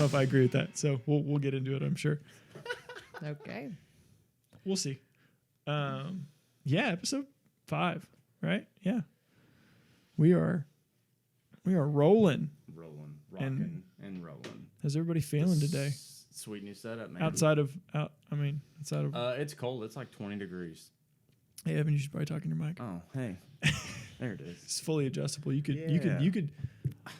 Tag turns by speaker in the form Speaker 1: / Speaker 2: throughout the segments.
Speaker 1: if I agree with that. So we'll get into it, I'm sure.
Speaker 2: Okay.
Speaker 1: We'll see. Yeah, episode 5, right? Yeah. We are rolling.
Speaker 3: Rocking and rolling.
Speaker 1: How's everybody feeling today?
Speaker 3: Sweet new setup, man.
Speaker 1: Outside of
Speaker 3: It's cold. It's like 20 degrees.
Speaker 1: Hey Evan, you should probably talk in your mic.
Speaker 3: Oh, hey. There it is.
Speaker 1: It's fully adjustable. You could
Speaker 3: Yeah.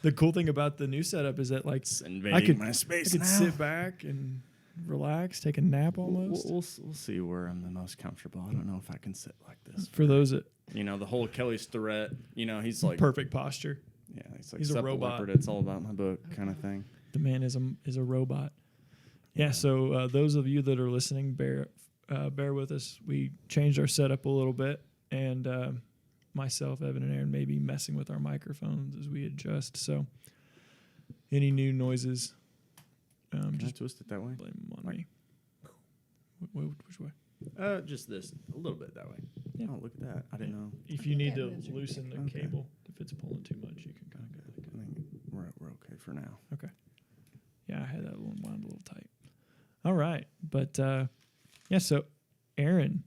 Speaker 1: the cool thing about the new setup is that like
Speaker 3: It's
Speaker 1: I
Speaker 3: invading
Speaker 1: could
Speaker 3: my space
Speaker 1: I could
Speaker 3: now.
Speaker 1: sit back and relax, take a nap almost.
Speaker 3: We'll see where I'm the most comfortable. I don't know if I can sit like this.
Speaker 1: For those that
Speaker 3: The whole Kelly's Threat, he's like...
Speaker 1: perfect posture.
Speaker 3: Yeah, he's like
Speaker 1: He's a
Speaker 3: Sup the
Speaker 1: robot.
Speaker 3: Leopard, it's all about my book kind of thing.
Speaker 1: The man is a robot. Yeah. So those of you that are listening, bear with us. We changed our setup a little bit, and myself, Evan, and Aaron may be messing with our microphones as we adjust. So any new noises,
Speaker 3: Just twist it that way.
Speaker 1: blame them on me. Which way?
Speaker 3: Just this, a little bit that way.
Speaker 1: Yeah.
Speaker 3: Oh, look at that. I didn't know.
Speaker 1: If
Speaker 2: I
Speaker 1: you
Speaker 2: think
Speaker 1: need to
Speaker 2: Evan is right
Speaker 1: loosen the
Speaker 3: Okay.
Speaker 1: cable, if it's pulling too much, you can kind of go.
Speaker 3: I think we're okay for now.
Speaker 1: Okay. Yeah, I had that one wound a little tight. All right. But, yeah, so, Aaron,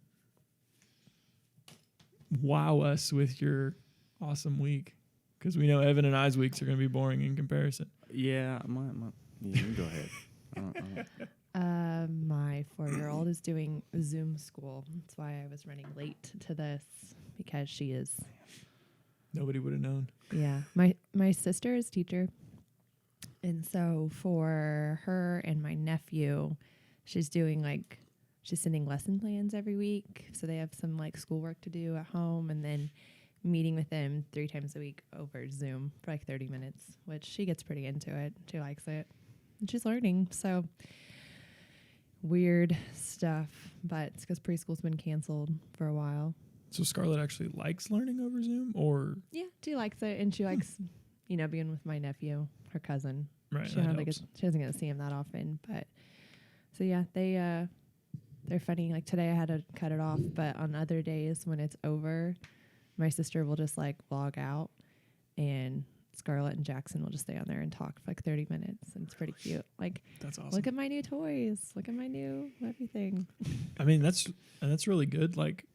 Speaker 1: wow us with your awesome week. Because we know Evan and I's weeks are going to be boring in comparison.
Speaker 3: Yeah, you can go ahead. I don't.
Speaker 2: My 4-year-old is doing Zoom school. That's why I was running late to this, because she is.
Speaker 1: Nobody would have known.
Speaker 2: Yeah, my sister is teacher, and so for her and my nephew, she's sending lesson plans every week. So they have some like schoolwork to do at home, and then meeting with them 3 times a week over Zoom for like 30 minutes, which she gets pretty into it. She likes it, and she's learning. So weird stuff, but it's because preschool's been canceled for a while.
Speaker 1: So Scarlett actually likes learning over Zoom, or
Speaker 2: Yeah, she likes it, and she likes, being with my nephew, her cousin.
Speaker 1: right?
Speaker 2: She
Speaker 1: that
Speaker 2: doesn't
Speaker 1: helps.
Speaker 2: get to see him that often, but so yeah, they're funny. Like today, I had to cut it off, but on other days when it's over, my sister will just like log out, and Scarlett and Jackson will just stay on there and talk for like 30 minutes, and it's pretty cute. Like,
Speaker 1: That's awesome.
Speaker 2: look at my new toys, look at my new everything.
Speaker 1: I mean, that's really good. Like,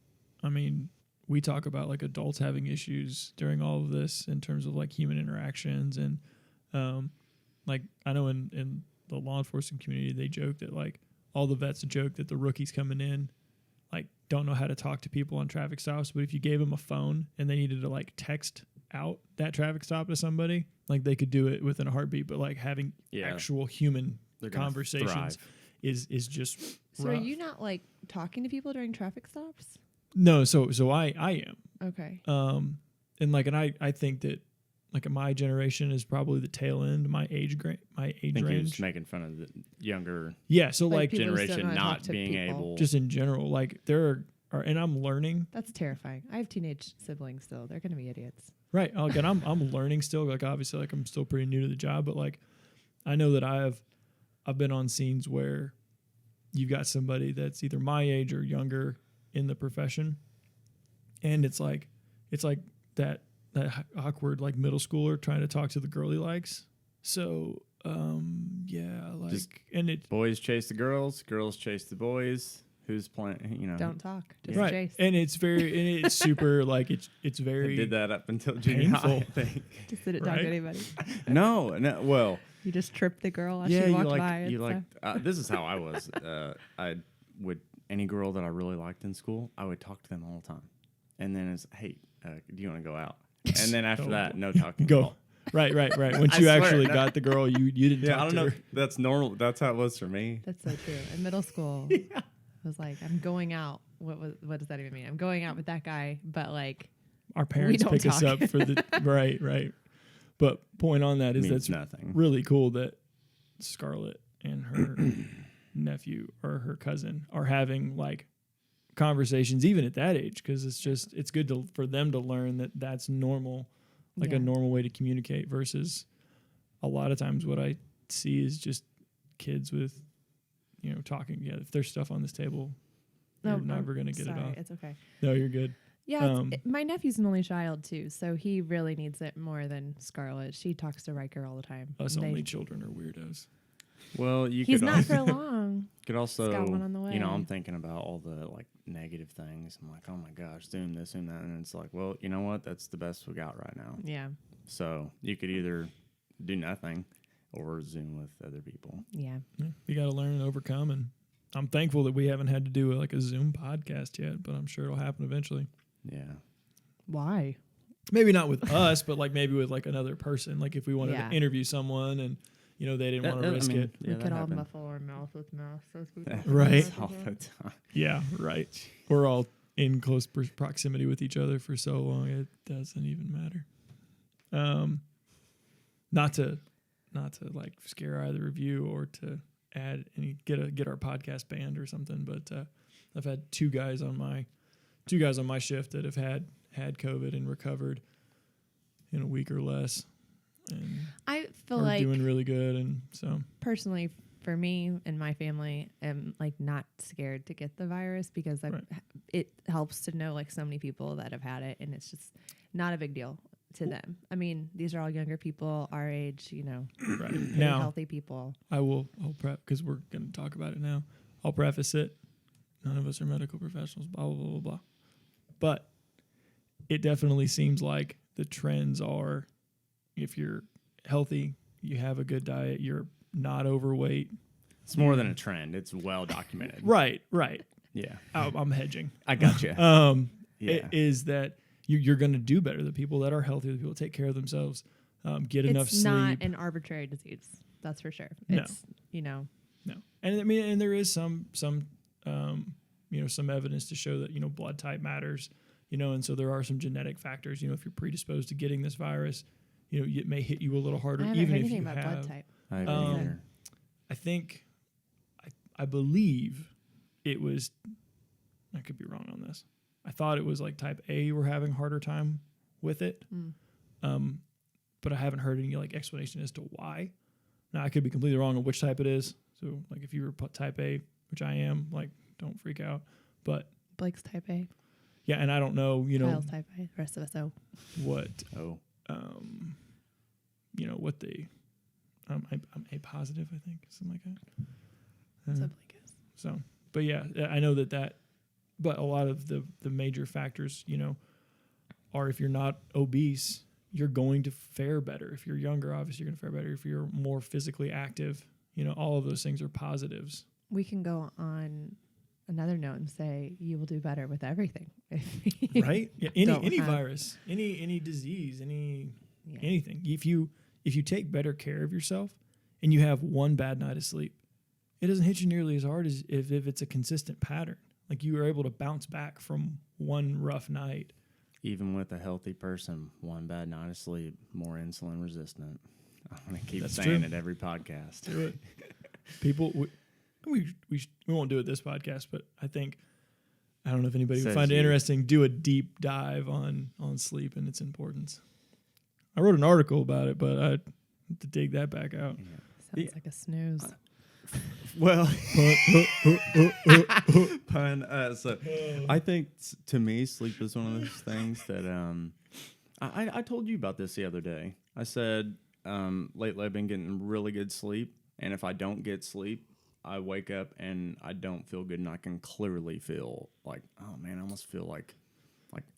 Speaker 1: I mean, we talk about like adults having issues during all of this in terms of like human interactions. And like I know in the law enforcement community, they joke that like all the vets joke that the rookies coming in like don't know how to talk to people on traffic stops. But if you gave them a phone and they needed to like text out that traffic stop to somebody, like they could do it within a heartbeat. But like having actual human
Speaker 3: They're gonna
Speaker 1: conversations
Speaker 3: thrive.
Speaker 1: is just
Speaker 2: So
Speaker 1: rough.
Speaker 2: are you not like talking to people during traffic stops?
Speaker 1: No, so I am.
Speaker 2: Okay.
Speaker 1: And I think that like my generation is probably the tail end, my age
Speaker 3: I think he was
Speaker 1: range.
Speaker 3: making fun of the younger
Speaker 1: Yeah, so
Speaker 2: Like
Speaker 1: like
Speaker 2: people just don't know
Speaker 3: generation
Speaker 2: how to
Speaker 3: not
Speaker 2: talk to
Speaker 3: being
Speaker 2: people.
Speaker 3: able.
Speaker 1: just in general, like there are and I'm learning.
Speaker 2: That's terrifying. I have teenage siblings still. They're going to be idiots.
Speaker 1: Right. Again, I'm learning still. Like obviously like I'm still pretty new to the job, but like I know that I've been on scenes where you've got somebody that's either my age or younger in the profession. And it's like that awkward like middle schooler trying to talk to the girl he likes. So yeah, like
Speaker 3: Just
Speaker 1: and it
Speaker 3: boys chase the girls, girls chase the boys. Who's playing?
Speaker 2: Don't talk. Just
Speaker 1: right.
Speaker 2: chase.
Speaker 1: And it's super like it's
Speaker 3: I
Speaker 1: very
Speaker 3: did that up until junior high,
Speaker 1: painful.
Speaker 3: I think.
Speaker 2: Just didn't talk
Speaker 1: Right?
Speaker 2: to anybody.
Speaker 3: No. Well,
Speaker 2: You just tripped the girl as
Speaker 3: yeah,
Speaker 2: she
Speaker 3: you
Speaker 2: walked
Speaker 3: like
Speaker 2: by.
Speaker 3: you
Speaker 2: and
Speaker 3: like.
Speaker 2: stuff.
Speaker 3: This is how I was. I would any girl that I really liked in school, I would talk to them all the time, and then it's hey, do you want to go out? And then after
Speaker 1: Oh,
Speaker 3: that,
Speaker 1: boy.
Speaker 3: no talking. at
Speaker 1: go.
Speaker 3: all.
Speaker 1: Right. Once
Speaker 3: I
Speaker 1: you
Speaker 3: swear,
Speaker 1: actually
Speaker 3: no.
Speaker 1: got the girl, you didn't
Speaker 3: Yeah,
Speaker 1: talk
Speaker 3: I don't
Speaker 1: to
Speaker 3: know.
Speaker 1: her.
Speaker 3: That's normal. That's how it was for me.
Speaker 2: That's so true. In middle school, I was like, I'm going out. What does that even mean? I'm going out with that guy, but like,
Speaker 1: Our parents
Speaker 2: don't
Speaker 1: pick us
Speaker 2: talk.
Speaker 1: up for the right. But point on that is
Speaker 3: Means
Speaker 1: that's
Speaker 3: nothing.
Speaker 1: really cool that Scarlett and her nephew or her cousin are having like conversations even at that age, because it's good for them to learn that that's normal, like
Speaker 2: Yeah.
Speaker 1: a normal way to communicate, versus a lot of times what I see is just kids with talking. Yeah, if there's stuff on this table, you're never gonna get it
Speaker 2: sorry,
Speaker 1: off.
Speaker 2: It's okay.
Speaker 1: No, you're good.
Speaker 2: Yeah, my nephew's an only child too, so he really needs it more than Scarlett. She talks to Riker all the time.
Speaker 1: Us
Speaker 2: and
Speaker 1: only children are weirdos.
Speaker 3: Well, you
Speaker 2: He's
Speaker 3: could
Speaker 2: not
Speaker 3: also,
Speaker 2: for long.
Speaker 3: could also,
Speaker 2: got one on the
Speaker 3: you know,
Speaker 2: way.
Speaker 3: I'm thinking about all the like negative things. I'm like, oh my gosh, Zoom this, Zoom that, and it's like, well, you know what? That's the best we got right now.
Speaker 2: Yeah.
Speaker 3: So you could either do nothing or Zoom with other people.
Speaker 2: Yeah.
Speaker 1: Yeah, you got to learn and overcome. And I'm thankful that we haven't had to do like a Zoom podcast yet, but I'm sure it'll happen eventually.
Speaker 3: Yeah.
Speaker 2: Why?
Speaker 1: Maybe not with us, but like maybe with like another person. Like if we wanted
Speaker 2: Yeah.
Speaker 1: to interview someone and you know they didn't want to risk it.
Speaker 2: We could all muffle our mouth with masks.
Speaker 1: Right.
Speaker 3: All the time.
Speaker 1: Yeah, right. We're all in close proximity with each other for so long it doesn't even matter. Not to like scare either of you or to add any get our podcast banned or something, but I've had two guys on my shift that have had COVID and recovered in a week or less, and
Speaker 2: I feel
Speaker 1: are
Speaker 2: like
Speaker 1: doing really good. And so
Speaker 2: personally, for me and my family, am like not scared to get the virus because
Speaker 1: Right.
Speaker 2: it helps to know like so many people that have had it, and it's just not a big deal to them. I mean, these are all younger people our age, you know,
Speaker 1: right
Speaker 2: pretty
Speaker 1: now
Speaker 2: healthy people.
Speaker 1: I'll prep because we're going to talk about it now. I'll preface it. None of us are medical professionals, blah, blah, blah, blah, blah. But it definitely seems like the trends are if you're healthy, you have a good diet, you're not overweight.
Speaker 3: It's more than a trend. It's well documented.
Speaker 1: Right.
Speaker 3: Yeah.
Speaker 1: I'm hedging.
Speaker 3: I got you.
Speaker 1: Yeah.
Speaker 3: Yeah.
Speaker 1: Is that you're going to do better. The people that are healthy, the people that take care of themselves, get enough
Speaker 2: It's
Speaker 1: sleep.
Speaker 2: not an arbitrary disease. That's for sure.
Speaker 1: No.
Speaker 2: It's, you know,
Speaker 1: No, and I mean, and there is some you know, some evidence to show that, you know, blood type matters, you know, and so there are some genetic factors. You know, if you're predisposed to getting this virus, you know, it may hit you a little harder,
Speaker 2: I haven't
Speaker 1: even
Speaker 2: heard
Speaker 1: if
Speaker 2: anything
Speaker 1: you
Speaker 2: about
Speaker 1: have.
Speaker 2: blood type.
Speaker 3: I haven't either.
Speaker 1: I think, I believe it was. I could be wrong on this. I thought it was like type A were having harder time with it, but I haven't heard any like explanation as to why. Now I could be completely wrong on which type it is. So like if you were type A, which I am, like don't freak out. But
Speaker 2: Blake's type A.
Speaker 1: yeah, and I don't know, you know,
Speaker 2: Kyle's type A. The rest of us O.
Speaker 1: what
Speaker 3: Oh.
Speaker 1: you know what they. I'm A positive, I think, something like that.
Speaker 2: So Blake is.
Speaker 1: So, but yeah, I know that, but a lot of the major factors, you know, are if you're not obese, you're going to fare better. If you're younger, obviously you're going to fare better. If you're more physically active, you know, all of those things are positives.
Speaker 2: We can go on another note and say you will do better with everything.
Speaker 1: Right? Yeah. Any
Speaker 2: have-
Speaker 1: virus, any disease,
Speaker 2: Yeah.
Speaker 1: anything. If you take better care of yourself and you have one bad night of sleep, it doesn't hit you nearly as hard as if it's a consistent pattern. Like you are able to bounce back from one rough night.
Speaker 3: Even with a healthy person, one bad night of sleep, more insulin resistant. I'm going to keep
Speaker 1: That's
Speaker 3: saying
Speaker 1: true.
Speaker 3: it every podcast.
Speaker 1: Do it. People, we won't do it this podcast, but I don't know if anybody would
Speaker 3: Says
Speaker 1: find it
Speaker 3: you.
Speaker 1: interesting. Do a deep dive on sleep and its importance. I wrote an article about it, but I have to dig that back out.
Speaker 2: Sounds
Speaker 3: Yeah.
Speaker 2: like a snooze.
Speaker 3: Well, pun. So I think to me, sleep is one of those things that I told you about this the other day. I said lately I've been getting really good sleep, and if I don't get sleep, I wake up and I don't feel good, and I can clearly feel like, oh man, I almost feel like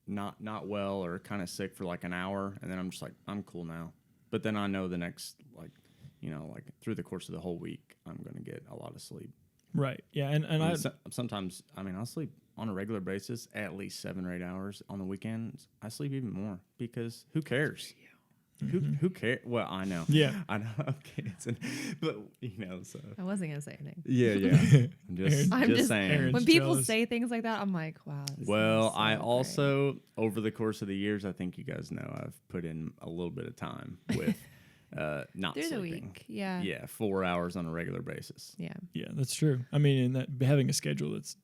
Speaker 3: not well or kind of sick for like an hour, and then I'm just like, I'm cool now. But then I know the next like through the course of the whole week, I'm going to get a lot of sleep.
Speaker 1: Right. Yeah. And I
Speaker 3: Sometimes, I mean, I'll sleep on a regular basis at least 7 or 8 hours. On the weekends, I sleep even more because who cares? Who cares? Well, I know.
Speaker 1: Yeah.
Speaker 3: I know. Okay. But, you know, so.
Speaker 2: I wasn't going to say anything.
Speaker 3: Yeah. I'm just saying.
Speaker 1: Aaron's
Speaker 2: When people
Speaker 1: jealous.
Speaker 2: say things like that, I'm like, wow. this
Speaker 3: Well,
Speaker 2: is so
Speaker 3: I
Speaker 2: great.
Speaker 3: also, over the course of the years, I think you guys know I've put in a little bit of time with not
Speaker 2: through the
Speaker 3: sleeping.
Speaker 2: week. Yeah.
Speaker 3: Yeah, 4 hours on a regular basis.
Speaker 2: Yeah.
Speaker 1: yeah, that's true. I mean, and that having a schedule that's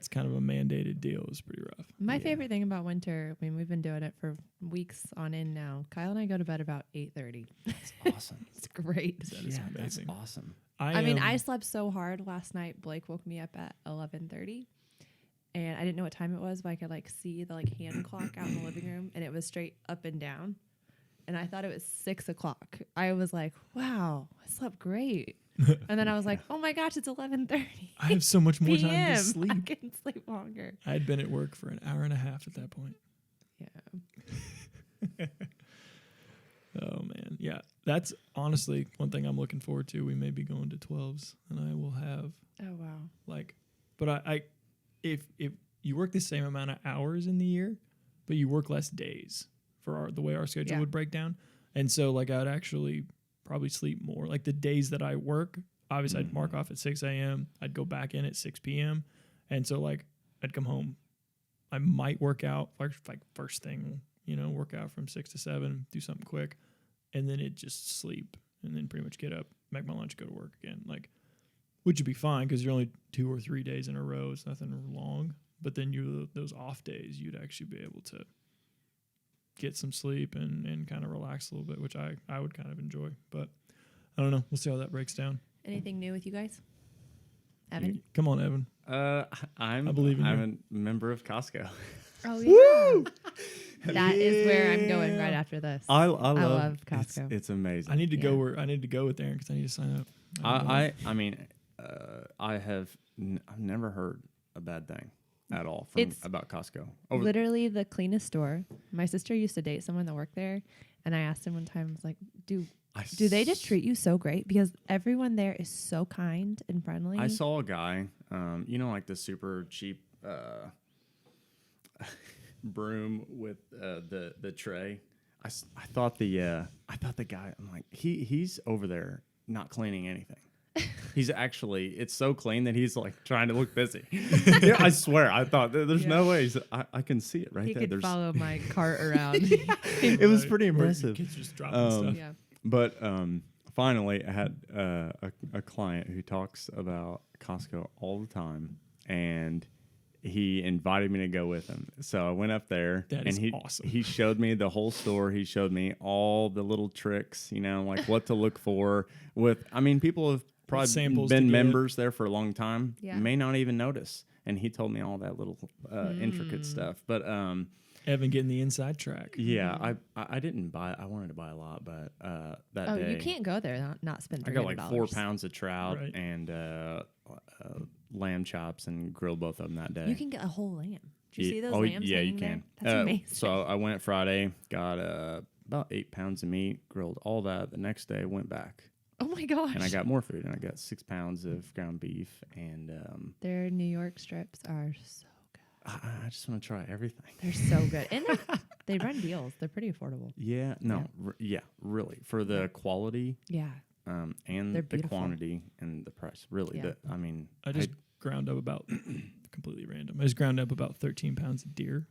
Speaker 1: kind of a mandated deal is pretty rough.
Speaker 2: My
Speaker 3: Yeah.
Speaker 2: favorite thing about winter, I mean, we've been doing it for weeks on end now. Kyle and I go to bed about 8:30.
Speaker 3: It's awesome.
Speaker 2: It's great.
Speaker 1: That is
Speaker 3: That's
Speaker 1: amazing.
Speaker 3: awesome.
Speaker 2: I mean, I slept so hard last night. Blake woke me up at 11:30, and I didn't know what time it was, but I could like see the like hand clock out in the living room, and it was straight up and down. and I thought it was 6 o'clock. I was like, wow, I slept great. And then I was like, oh my gosh, it's 11:30.
Speaker 1: I have so much more time to
Speaker 2: I
Speaker 1: sleep.
Speaker 2: can sleep longer.
Speaker 1: I had been at work for an hour and a half at that point.
Speaker 2: Yeah.
Speaker 1: Oh man, yeah. That's honestly one thing I'm looking forward to. We may be going to 12s, and I will have
Speaker 2: Oh wow.
Speaker 1: like, but I if you work the same amount of hours in the year, but you work less days for the way our schedule
Speaker 2: Yeah.
Speaker 1: would break down, and so like I'd actually probably sleep more. Like the days that I work, obviously I'd mark off at 6 a.m. I'd go back in at 6 p.m. And so like I'd come home. I might work out like first thing, work out from 6 to 7, do something quick, and then it just sleep, and then pretty much get up, make my lunch, go to work again. Like, which would be fine because you're only 2 or 3 days in a row. It's nothing long. But then those off days, you'd actually be able to get some sleep and kind of relax a little bit, which I would kind of enjoy. But I don't know. We'll see how that breaks down.
Speaker 2: Anything new with you guys? Evan?
Speaker 1: Come on, Evan.
Speaker 3: I
Speaker 1: believe in you.
Speaker 3: I'm a member of Costco.
Speaker 2: Oh yeah. That is where I'm going right after this.
Speaker 3: I
Speaker 2: love
Speaker 3: it's-
Speaker 2: Costco.
Speaker 3: It's amazing.
Speaker 1: I need to
Speaker 2: Yeah.
Speaker 1: go with Aaron because I need to sign up.
Speaker 3: I mean, I've never heard a bad thing at all about Costco.
Speaker 2: Literally the cleanest store. My sister used to date someone that worked there, and I asked him one time, I was like, do they just treat you so great? Because everyone there is so kind and friendly.
Speaker 3: I saw a guy, like the super cheap broom with the tray. I thought the guy. I'm like, he's over there not cleaning anything. He's actually, it's so clean that he's like trying to look busy. Yeah, I swear, I thought there's no way. I can see it right
Speaker 2: he
Speaker 3: there.
Speaker 2: could follow my cart around.
Speaker 3: It was pretty
Speaker 1: Where
Speaker 3: impressive.
Speaker 1: Kids just dropping stuff.
Speaker 2: Yeah.
Speaker 3: But finally, I had a client who talks about Costco all the time, and he invited me to go with him. So I went up there,
Speaker 1: That
Speaker 3: and
Speaker 1: is
Speaker 3: he
Speaker 1: awesome.
Speaker 3: he showed me the whole store. He showed me all the little tricks, like what to look for. People have probably
Speaker 1: samples to
Speaker 3: been
Speaker 1: get.
Speaker 3: members there for a long time,
Speaker 2: Yeah.
Speaker 3: may not even notice. And he told me all that little intricate stuff. But
Speaker 1: Evan getting the inside track.
Speaker 3: yeah, I didn't buy. I wanted to buy a lot, but that
Speaker 2: Oh,
Speaker 3: day
Speaker 2: you can't go there not spend $300.
Speaker 3: I got like 4 pounds of trout
Speaker 1: Right.
Speaker 3: and lamb chops and grilled both of them that day.
Speaker 2: You can get a whole lamb. Did you see those
Speaker 3: Oh,
Speaker 2: lambs
Speaker 3: yeah, you
Speaker 2: hanging there?
Speaker 3: can.
Speaker 2: That's amazing.
Speaker 3: So I went Friday, got about 8 pounds of meat, grilled all that. The next day, went back,
Speaker 2: Oh my gosh.
Speaker 3: and I got more food, and I got 6 pounds of ground beef, and
Speaker 2: Their New York strips are so good.
Speaker 3: I just want to try everything.
Speaker 2: They're so good. And they run deals. They're pretty affordable.
Speaker 3: Yeah, no, really for the quality
Speaker 2: Yeah.
Speaker 3: and
Speaker 2: They're
Speaker 3: the
Speaker 2: beautiful.
Speaker 3: quantity and the price. Really,
Speaker 2: Yeah.
Speaker 1: I just ground up about completely random. I just ground up about 13 pounds of deer.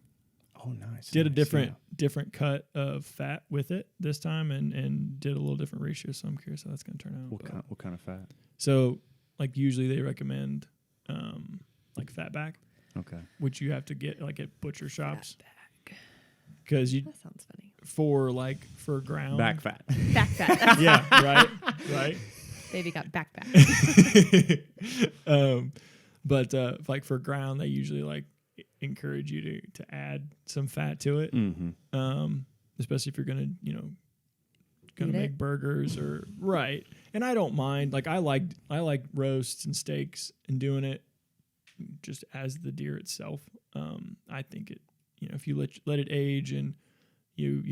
Speaker 3: oh nice.
Speaker 1: Did a
Speaker 3: nice,
Speaker 1: different cut of fat with it this time, and did a little different ratio. So I'm curious how that's going to turn out.
Speaker 3: yeah. What kind of fat?
Speaker 1: So like usually they recommend like fat back,
Speaker 3: Okay.
Speaker 1: which you have to get like at butcher shops
Speaker 2: Back.
Speaker 1: because you
Speaker 2: That sounds funny.
Speaker 1: for ground
Speaker 3: Back fat.
Speaker 2: Back fat.
Speaker 1: Yeah, right.
Speaker 2: Baby got back fat.
Speaker 1: But like for ground, they usually like encourage you to add some fat to it,
Speaker 3: Mm-hmm.
Speaker 1: especially if you're gonna
Speaker 2: Eat
Speaker 1: make
Speaker 2: it?
Speaker 1: burgers or right. And I don't mind. Like I like roasts and steaks and doing it just as the deer itself. I think it if you let it age and you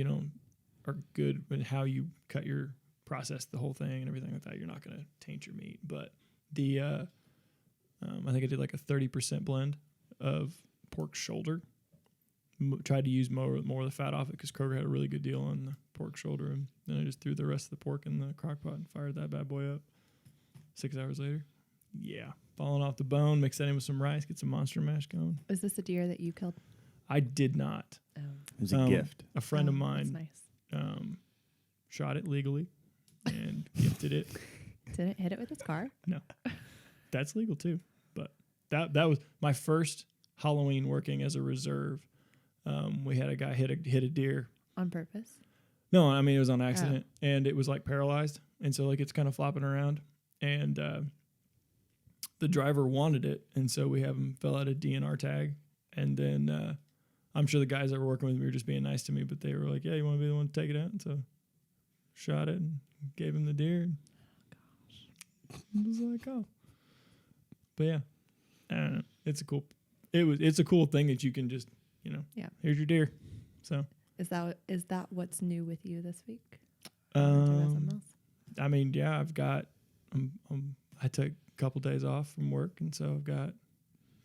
Speaker 1: are good with how you cut your process the whole thing and everything like that, you're not gonna taint your meat. But the I think I did like a 30% blend of pork shoulder. Tried to use more of the fat off it because Kroger had a really good deal on the pork shoulder, and then I just threw the rest of the pork in the crock pot and fired that bad boy up. 6 hours later, falling off the bone. Mix that in with some rice, get some monster mash going.
Speaker 2: Was this a deer that you killed?
Speaker 1: I did not.
Speaker 2: Oh,
Speaker 3: It was a gift.
Speaker 1: A friend of
Speaker 2: that's
Speaker 1: mine
Speaker 2: nice.
Speaker 1: shot it legally and gifted it.
Speaker 2: Did it hit it with its car?
Speaker 1: No, that's legal too. But that was my first Halloween working as a reserve. We had a guy hit a deer.
Speaker 2: On purpose?
Speaker 1: No, I mean it was on accident, and it was like paralyzed, and so like it's kind of flopping around, and the driver wanted it, and so we have him fill out a DNR tag, and then I'm sure the guys that were working with me were just being nice to me, but they were like, "Yeah, you want to be the one to take it out?" And so shot it and gave him the deer. And it was like, oh, but yeah, I don't know. It's a cool thing that you can just,
Speaker 2: Yeah.
Speaker 1: here's your deer. So
Speaker 2: Is that what's new with you this week? Or do you have something else?
Speaker 1: I mean, yeah, I've got I took a couple days off from work, and so I've got a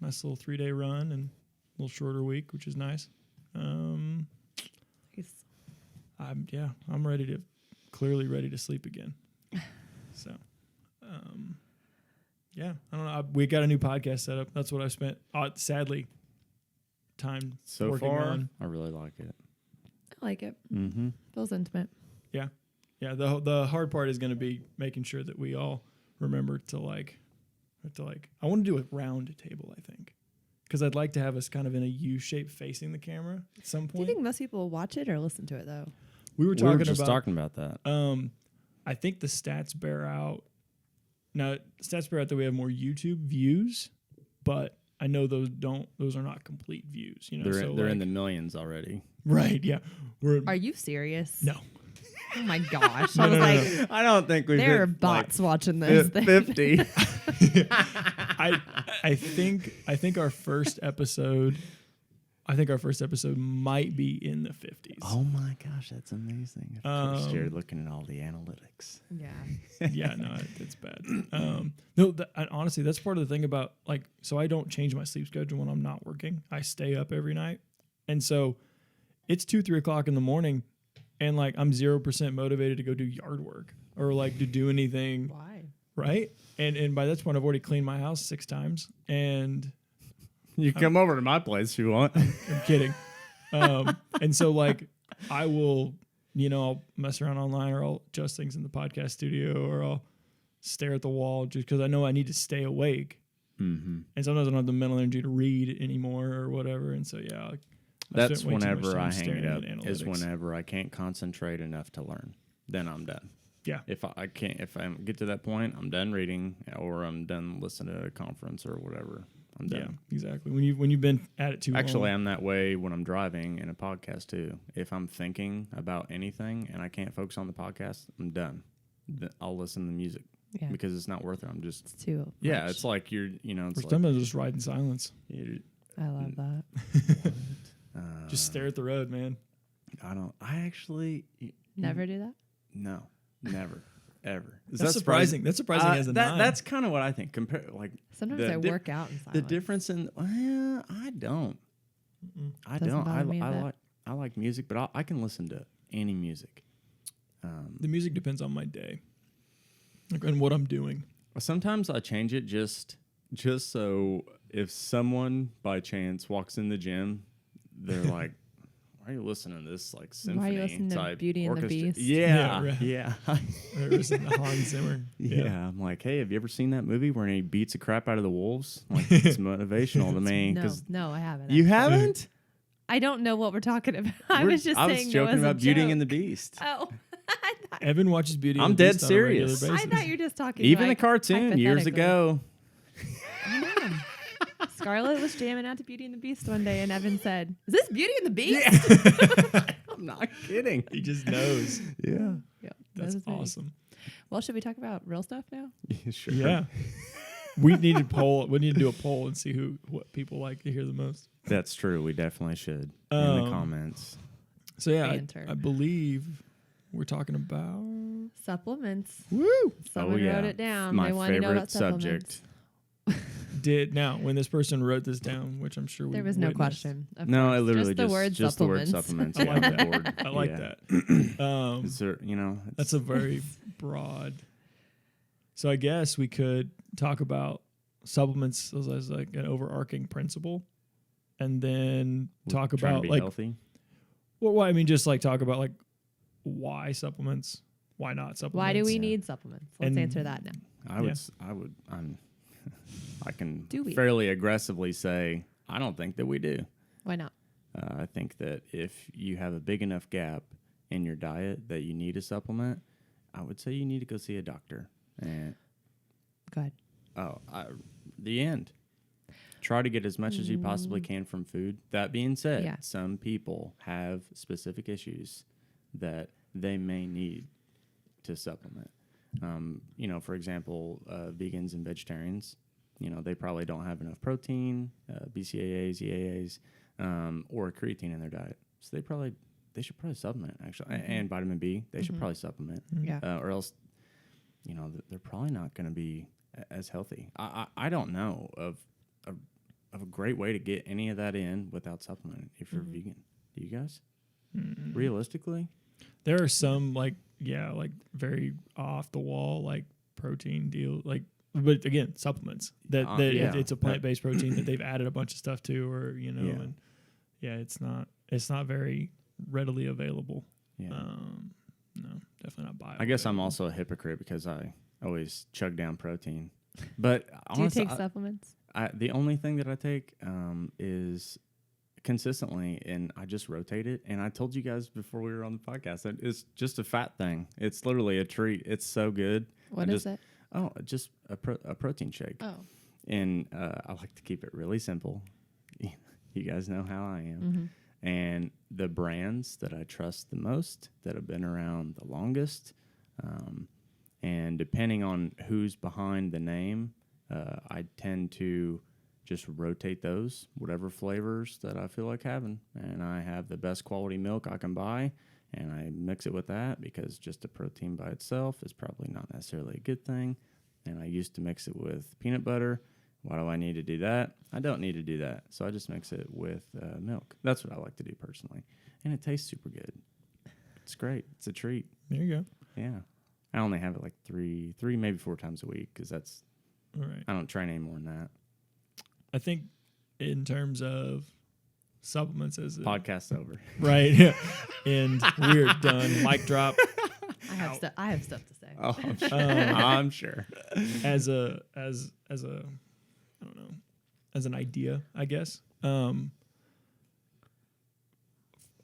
Speaker 1: nice little 3-day run and a little shorter week, which is nice.
Speaker 2: Nice.
Speaker 1: I'm clearly ready to sleep again. So, yeah, I don't know. We got a new podcast set up. That's what I've spent, sadly, time
Speaker 3: So
Speaker 1: working
Speaker 3: far,
Speaker 1: on.
Speaker 3: I really like it.
Speaker 2: I like it.
Speaker 3: Mm-hmm.
Speaker 2: Feels intimate.
Speaker 1: Yeah, the hard part is going to be making sure that we all remember to like. I want to do a round table, I think, because I'd like to have us kind of in a U shape facing the camera at some
Speaker 2: Do you
Speaker 1: point.
Speaker 2: think most people watch it or listen to it though?
Speaker 1: We were
Speaker 3: We were
Speaker 1: talking
Speaker 3: just
Speaker 1: about.
Speaker 3: talking about that.
Speaker 1: I think the stats bear out. Now, stats bear out that we have more YouTube views, but I know those are not complete views.
Speaker 3: They're in the millions already.
Speaker 1: right. Yeah,
Speaker 2: Are you serious?
Speaker 1: no.
Speaker 2: Oh my gosh.
Speaker 1: No,
Speaker 2: I was
Speaker 1: no,
Speaker 2: like,
Speaker 3: I don't think we've
Speaker 2: there are
Speaker 3: hit,
Speaker 2: bots watching this.
Speaker 3: like, 50.
Speaker 1: I think our first episode. I think our first episode might be in the 50s.
Speaker 3: Oh my gosh, that's amazing. Of course, you're looking at all the analytics.
Speaker 2: Yeah.
Speaker 1: Yeah, no, it's bad. No, honestly, that's part of the thing about so I don't change my sleep schedule when I'm not working. I stay up every night, and so it's 2-3 o'clock in the morning, and I'm 0% motivated to go do yard work or to do anything.
Speaker 2: Why?
Speaker 1: Right, and by that point, I've already cleaned my house 6 times, and
Speaker 3: You come over to my place if you want.
Speaker 1: I'm kidding. And so I will, I'll mess around online, or I'll adjust things in the podcast studio, or I'll stare at the wall just because I know I need to stay awake.
Speaker 3: Mm-hmm.
Speaker 1: And sometimes I don't have the mental energy to read anymore or whatever. And so, yeah,
Speaker 3: That's
Speaker 1: spent way too much
Speaker 3: whenever
Speaker 1: time
Speaker 3: I hang
Speaker 1: staring
Speaker 3: it
Speaker 1: at
Speaker 3: up. Is
Speaker 1: analytics.
Speaker 3: whenever I can't concentrate enough to learn. Then I'm done.
Speaker 1: Yeah.
Speaker 3: If I can't, if I get to that point, I'm done reading, or I'm done listening to a conference or whatever. I'm done.
Speaker 1: Yeah, exactly. When you've been at it too
Speaker 3: Actually,
Speaker 1: long.
Speaker 3: I'm that way when I'm driving in a podcast too. If I'm thinking about anything and I can't focus on the podcast, I'm done. I'll listen to music
Speaker 2: Yeah.
Speaker 3: because it's not worth it. I'm just
Speaker 2: It's too
Speaker 3: yeah.
Speaker 2: much.
Speaker 3: It's like you're it's
Speaker 1: Or
Speaker 3: like
Speaker 1: sometimes just ride in silence.
Speaker 2: I love that.
Speaker 1: Just stare at the road, man.
Speaker 3: I actually
Speaker 2: Never do that?
Speaker 3: no, never, ever. Is
Speaker 1: That's
Speaker 3: that
Speaker 1: surprising. That's surprising as a nine.
Speaker 3: That's kind of what I think.
Speaker 2: Sometimes
Speaker 3: The
Speaker 2: I
Speaker 3: dif-
Speaker 2: work out in silence.
Speaker 3: the difference in I don't. I
Speaker 2: Doesn't
Speaker 3: don't.
Speaker 2: bother me a bit.
Speaker 3: I like music, but I can listen to any music.
Speaker 1: The music depends on my day, and what I'm doing.
Speaker 3: Sometimes I change it just so if someone by chance walks in the gym, they're like, "Why are you listening to this symphony
Speaker 2: Why are you listening to
Speaker 3: type
Speaker 2: Beauty and the
Speaker 3: orchestra?"
Speaker 2: Beast?
Speaker 3: Yeah,
Speaker 1: Yeah, right.
Speaker 3: yeah,
Speaker 1: Or listen to Hans Zimmer.
Speaker 3: yeah. I'm like, hey, have you ever seen that movie where he beats the crap out of the wolves? Like, it's motivational to me.
Speaker 2: No, I haven't.
Speaker 3: You
Speaker 2: actually.
Speaker 3: haven't?
Speaker 2: I don't know what we're talking about. I was just saying
Speaker 3: joking about Beauty and the
Speaker 2: Beast.
Speaker 3: Beast.
Speaker 2: Oh,
Speaker 1: Evan watches Beauty.
Speaker 3: I'm
Speaker 1: and the
Speaker 3: dead
Speaker 1: Beast on a regular
Speaker 3: serious.
Speaker 1: basis.
Speaker 2: I thought you were just talking.
Speaker 3: Even the
Speaker 2: like,
Speaker 3: cartoon years
Speaker 2: hypothetically.
Speaker 3: ago.
Speaker 2: I know. Scarlett was jamming out to Beauty and the Beast one day, and Evan said, "Is this Beauty and the Beast?"
Speaker 3: I'm not kidding.
Speaker 1: He just knows.
Speaker 3: Yeah.
Speaker 2: Yeah,
Speaker 1: That's
Speaker 2: that was me.
Speaker 1: awesome.
Speaker 2: Well, should we talk about real stuff now?
Speaker 3: Sure.
Speaker 1: Yeah. We need to poll. We need to do a poll and see what people like to hear the most.
Speaker 3: That's true. We definitely should in the
Speaker 1: Um,
Speaker 3: comments.
Speaker 1: So yeah,
Speaker 2: Banter.
Speaker 1: I believe we're talking about.
Speaker 2: Supplements.
Speaker 1: Woo!
Speaker 2: Someone
Speaker 3: yeah.
Speaker 2: wrote it down.
Speaker 3: My
Speaker 2: they want to know
Speaker 3: favorite
Speaker 2: about supplements.
Speaker 3: subject.
Speaker 1: Now when this person wrote this down, which I'm sure we
Speaker 2: There was no
Speaker 1: witnessed.
Speaker 2: question. of
Speaker 3: No,
Speaker 2: course.
Speaker 3: I literally
Speaker 2: just the word
Speaker 3: just the word
Speaker 2: supplements.
Speaker 3: supplements.
Speaker 1: I
Speaker 3: yeah,
Speaker 1: like
Speaker 3: on the
Speaker 1: that.
Speaker 3: board.
Speaker 1: I like
Speaker 3: Yeah.
Speaker 1: that.
Speaker 3: Is there,
Speaker 1: That's a very broad. So I guess we could talk about supplements as like an overarching principle, and then talk
Speaker 3: trying to
Speaker 1: about
Speaker 3: be
Speaker 1: like
Speaker 3: healthy.
Speaker 1: well, I mean, just talk about why supplements, why not supplements.
Speaker 2: Why do we
Speaker 3: Yeah.
Speaker 2: need supplements? Let's
Speaker 1: And-
Speaker 2: answer that now.
Speaker 3: I can
Speaker 2: Do we?
Speaker 3: fairly aggressively say I don't think that we do.
Speaker 2: Why not?
Speaker 3: I think that if you have a big enough gap in your diet that you need a supplement, I would say you need to go see a doctor. And
Speaker 2: Go ahead.
Speaker 3: the end. Try to get as much as you possibly can from food. That being said,
Speaker 2: Yeah.
Speaker 3: some people have specific issues that they may need to supplement. For example, vegans and vegetarians, they probably don't have enough protein, BCAAs, EAAs, or creatine in their diet. So they should probably supplement, actually. And vitamin B, they should probably supplement.
Speaker 2: Yeah.
Speaker 3: Or else, they're probably not going to be as healthy. I don't know of a great way to get any of that in without supplementing if you're vegan. Do you guys? Realistically?
Speaker 1: There are some very off the wall protein deal but again, supplements that it's a plant-based protein that they've added a bunch of stuff to, or and it's not very readily available.
Speaker 3: Yeah.
Speaker 1: No, definitely not bio.
Speaker 3: I guess I'm also a hypocrite because I always chug down protein. But
Speaker 2: Do you
Speaker 3: honestly,
Speaker 2: take supplements?
Speaker 3: the only thing that I take is consistently, and I just rotate it. And I told you guys before we were on the podcast that it's just a fat thing. It's literally a treat. It's so good.
Speaker 2: What is it?
Speaker 3: Oh, just a protein shake.
Speaker 2: Oh.
Speaker 3: And I like to keep it really simple. You guys know how I am. And the brands that I trust the most, that have been around the longest, and depending on who's behind the name, I tend to just rotate those, whatever flavors that I feel like having. And I have the best quality milk I can buy, and I mix it with that because just a protein by itself is probably not necessarily a good thing. And I used to mix it with peanut butter. Why do I need to do that? I don't need to do that. So I just mix it with milk. That's what I like to do personally. And it tastes super good. It's great. It's a treat.
Speaker 1: There you go.
Speaker 3: Yeah. I only have it like three, maybe 4 times a week because that's,
Speaker 1: All right.
Speaker 3: I don't train any more than that.
Speaker 1: I think in terms of supplements as a
Speaker 3: Podcast over.
Speaker 1: right. Yeah. And we're done. Mic drop.
Speaker 2: I have stuff to say.
Speaker 3: Oh, I'm sure. I'm sure.
Speaker 1: As I don't know, as an idea, I guess.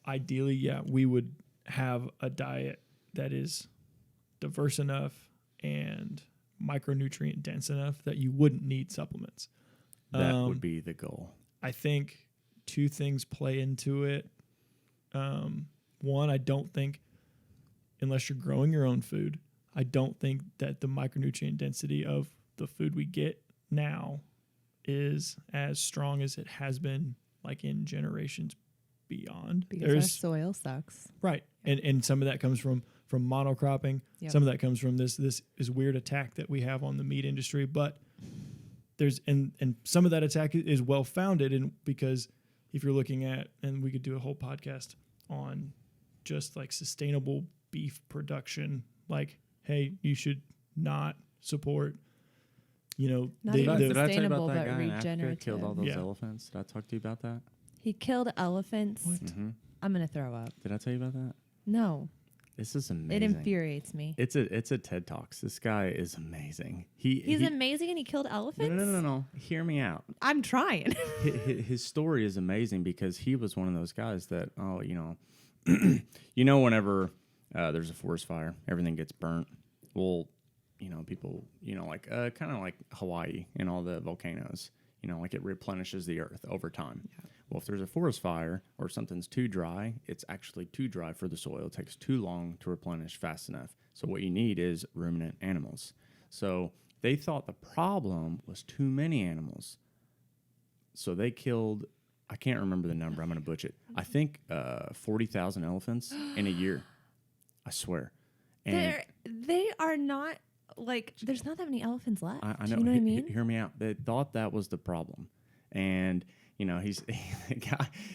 Speaker 1: Ideally, yeah, we would have a diet that is diverse enough and micronutrient dense enough that you wouldn't need supplements.
Speaker 3: That would be the goal.
Speaker 1: I think 2 things play into it. One, I don't think, unless you're growing your own food, I don't think that the micronutrient density of the food we get now is as strong as it has been in generations beyond.
Speaker 2: Because our soil sucks.
Speaker 1: Right. And some of that comes from monocropping.
Speaker 2: Yep.
Speaker 1: Some of that comes from this weird attack that we have on the meat industry. But there's and some of that attack is well founded, and because if you're looking at, and we could do a whole podcast on just sustainable beef production, hey, you should not support
Speaker 2: Not
Speaker 3: Did
Speaker 2: even
Speaker 3: I tell you
Speaker 2: sustainable,
Speaker 3: about that
Speaker 2: but
Speaker 3: guy in Africa
Speaker 2: regenerative.
Speaker 3: killed all those
Speaker 1: Yeah.
Speaker 3: elephants? Did I talk to you about that?
Speaker 2: He killed elephants.
Speaker 3: Mm-hmm.
Speaker 2: I'm gonna throw up.
Speaker 3: Did I tell you about that?
Speaker 2: No,
Speaker 3: This is amazing.
Speaker 2: it infuriates me.
Speaker 3: It's a TED Talks. This guy is amazing.
Speaker 2: He's amazing, and he killed elephants.
Speaker 3: No. Hear me out.
Speaker 2: I'm trying.
Speaker 3: His story is amazing because he was one of those guys that, whenever there's a forest fire, everything gets burnt. Well, people, kind of like Hawaii and all the volcanoes, it replenishes the earth over time. Yeah. Well, if there's a forest fire or something's too dry, it's actually too dry for the soil. It takes too long to replenish fast enough. So what you need is ruminant animals. So they thought the problem was too many animals. So they killed, I can't remember the number, I'm going to butcher it. I think 40,000 elephants in a year. I swear. And
Speaker 2: They are not there's not that many elephants left.
Speaker 3: I know.
Speaker 2: Do you know what I mean?
Speaker 3: Hear me out. They thought that was the problem. And he's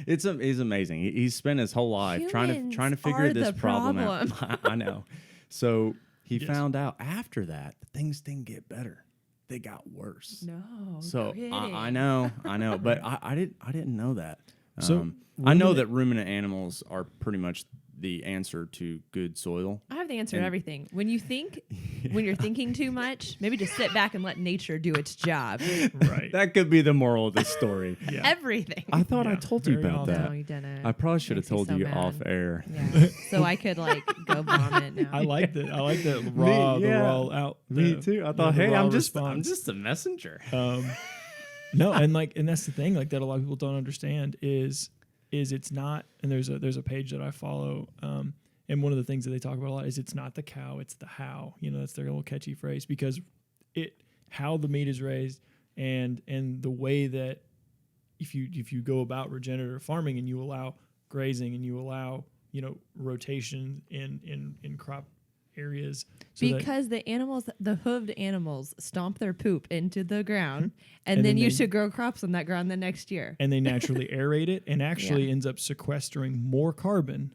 Speaker 3: he's amazing. He's spent his whole life trying to figure this problem out. I know. So he found out after that things didn't get better; they got worse.
Speaker 2: No.
Speaker 3: So
Speaker 2: kidding.
Speaker 3: I know, but I didn't know that.
Speaker 1: So
Speaker 3: I know that ruminant animals are pretty much the answer to good soil.
Speaker 2: I have the answer to everything. When you're thinking too much, maybe just sit back and let nature do its job.
Speaker 1: right.
Speaker 3: That could be the moral of the story.
Speaker 1: Yeah.
Speaker 2: Everything.
Speaker 3: I thought I
Speaker 1: Yeah,
Speaker 3: told you
Speaker 1: very
Speaker 3: about
Speaker 1: often.
Speaker 3: that.
Speaker 2: No, you didn't.
Speaker 3: I probably should have
Speaker 2: Makes me
Speaker 3: told
Speaker 2: so
Speaker 3: you
Speaker 2: mad.
Speaker 3: off air.
Speaker 2: Yeah. So I could go vomit now.
Speaker 1: I like that. I like that raw,
Speaker 3: yeah.
Speaker 1: the raw out.
Speaker 3: Me
Speaker 1: the-
Speaker 3: too. I
Speaker 1: the
Speaker 3: thought, hey,
Speaker 1: raw
Speaker 3: I'm
Speaker 1: response.
Speaker 3: just a messenger.
Speaker 1: No, and that's the thing, like that a lot of people don't understand is it's not, and there's a page that I follow, and one of the things that they talk about a lot is it's not the cow, it's the how. You know, that's their little catchy phrase, because how the meat is raised and the way that if you go about regenerative farming and you allow grazing and you allow, you know, rotation in crop areas, so
Speaker 2: because the animals, the hooved animals, stomp their poop into the ground, and,
Speaker 1: And
Speaker 2: then
Speaker 1: then
Speaker 2: you
Speaker 1: they-
Speaker 2: should grow crops on that ground the next year.
Speaker 1: and they naturally aerate it and actually ends up sequestering more carbon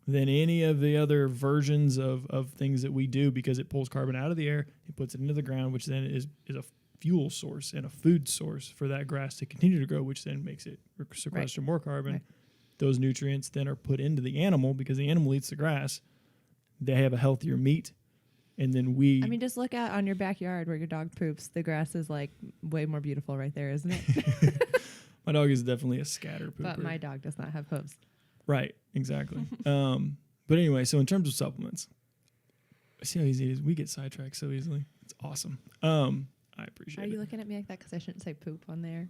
Speaker 1: than any of the other versions of things that we do, because it pulls carbon out of the air, it puts it into the ground, which then is a fuel source and a food source for that grass to continue to grow, which then makes it sequester more carbon.
Speaker 2: Right.
Speaker 1: Those nutrients then are put into the animal because the animal eats the grass. They have a healthier meat. And then
Speaker 2: I mean, just look out on your backyard where your dog poops. The grass is like way more beautiful right there, isn't it?
Speaker 1: my dog is definitely a scatter pooper.
Speaker 2: But my dog does not have hooves.
Speaker 1: Right, exactly. But anyway, so in terms of supplements, see how easy it is. We get sidetracked so easily. It's awesome. I appreciate
Speaker 2: Are
Speaker 1: it.
Speaker 2: you looking at me like that because I shouldn't say poop on there?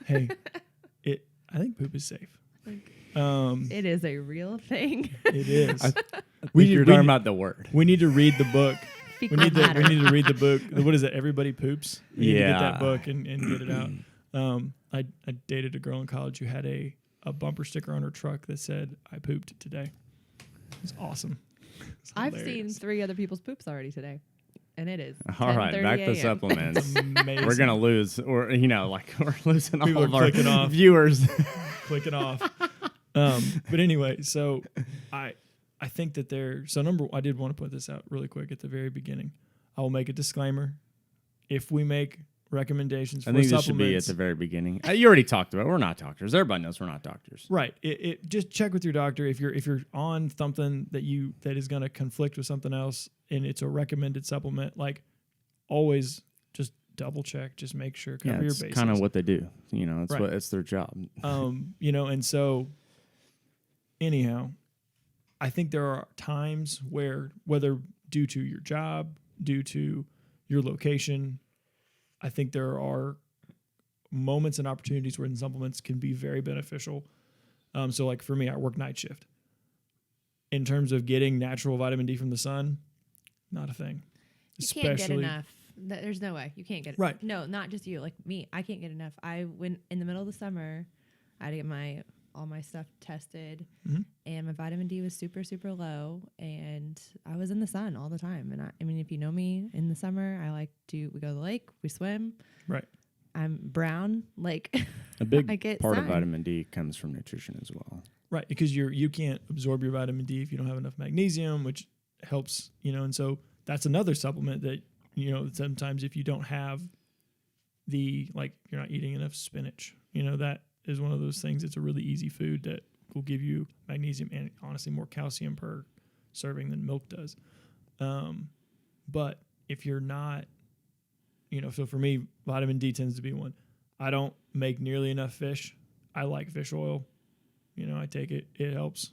Speaker 1: Hey, I think poop is safe.
Speaker 2: It is a real thing.
Speaker 1: It is.
Speaker 3: We,
Speaker 1: need-
Speaker 3: you're
Speaker 1: we
Speaker 3: talking
Speaker 1: need-
Speaker 3: about the word.
Speaker 1: We need to read the book.
Speaker 2: Fecal
Speaker 1: We
Speaker 2: matter.
Speaker 1: need to read the book. What is it? Everybody Poops. We need to get that
Speaker 3: Yeah.
Speaker 1: book and get it out. I dated a girl in college who had a bumper sticker on her truck that said, "I pooped today." It's awesome. It's
Speaker 2: I've seen
Speaker 1: hilarious.
Speaker 2: 3 other people's poops already today, and it is.
Speaker 3: All right,
Speaker 2: 10:30
Speaker 3: back to
Speaker 2: a.m.
Speaker 3: supplements.
Speaker 1: Amazing.
Speaker 3: We're gonna lose, or you know, like we're losing
Speaker 1: People
Speaker 3: all
Speaker 1: are
Speaker 3: of our
Speaker 1: clicking off.
Speaker 3: viewers.
Speaker 1: clicking off. But anyway, so I think that I did want to put this out really quick at the very beginning. I will make a disclaimer. If we make recommendations for
Speaker 3: I think this
Speaker 1: supplements,
Speaker 3: should be at the very beginning. You already talked about it. We're not doctors. Everybody knows we're not doctors.
Speaker 1: right. It just check with your doctor if you're on something that is going to conflict with something else and it's a recommended supplement. Like always, just double check. Just make sure, cover
Speaker 3: Yeah,
Speaker 1: your
Speaker 3: it's
Speaker 1: bases.
Speaker 3: kind of what they do. You know, it's
Speaker 1: Right.
Speaker 3: it's their job.
Speaker 1: You know, and so anyhow, I think there are times where, whether due to your job, due to your location, I think there are moments and opportunities where supplements can be very beneficial. So like for me, I work night shift. In terms of getting natural vitamin D from the sun, not a thing.
Speaker 2: You can't get enough. There's no way. You can't get it.
Speaker 1: Right.
Speaker 2: No, not just you. Like me, I can't get enough. I went in the middle of the summer, I had to get all my stuff tested,
Speaker 1: Mhm.
Speaker 2: and my vitamin D was super, super low, and I was in the sun all the time. And I mean, if you know me, in the summer, we go to the lake, we swim.
Speaker 1: Right.
Speaker 2: I'm brown. Like
Speaker 3: A big
Speaker 2: I get
Speaker 3: part of
Speaker 2: sun.
Speaker 3: vitamin D comes from nutrition as well.
Speaker 1: Right, because you can't absorb your vitamin D if you don't have enough magnesium, which helps, you know, and so that's another supplement that, you know, sometimes if you don't have you're not eating enough spinach, you know, that is one of those things. It's a really easy food that will give you magnesium and honestly more calcium per serving than milk does. But if you're not, you know, so for me, vitamin D tends to be one. I don't make nearly enough fish. I like fish oil. You know, I take it. It helps.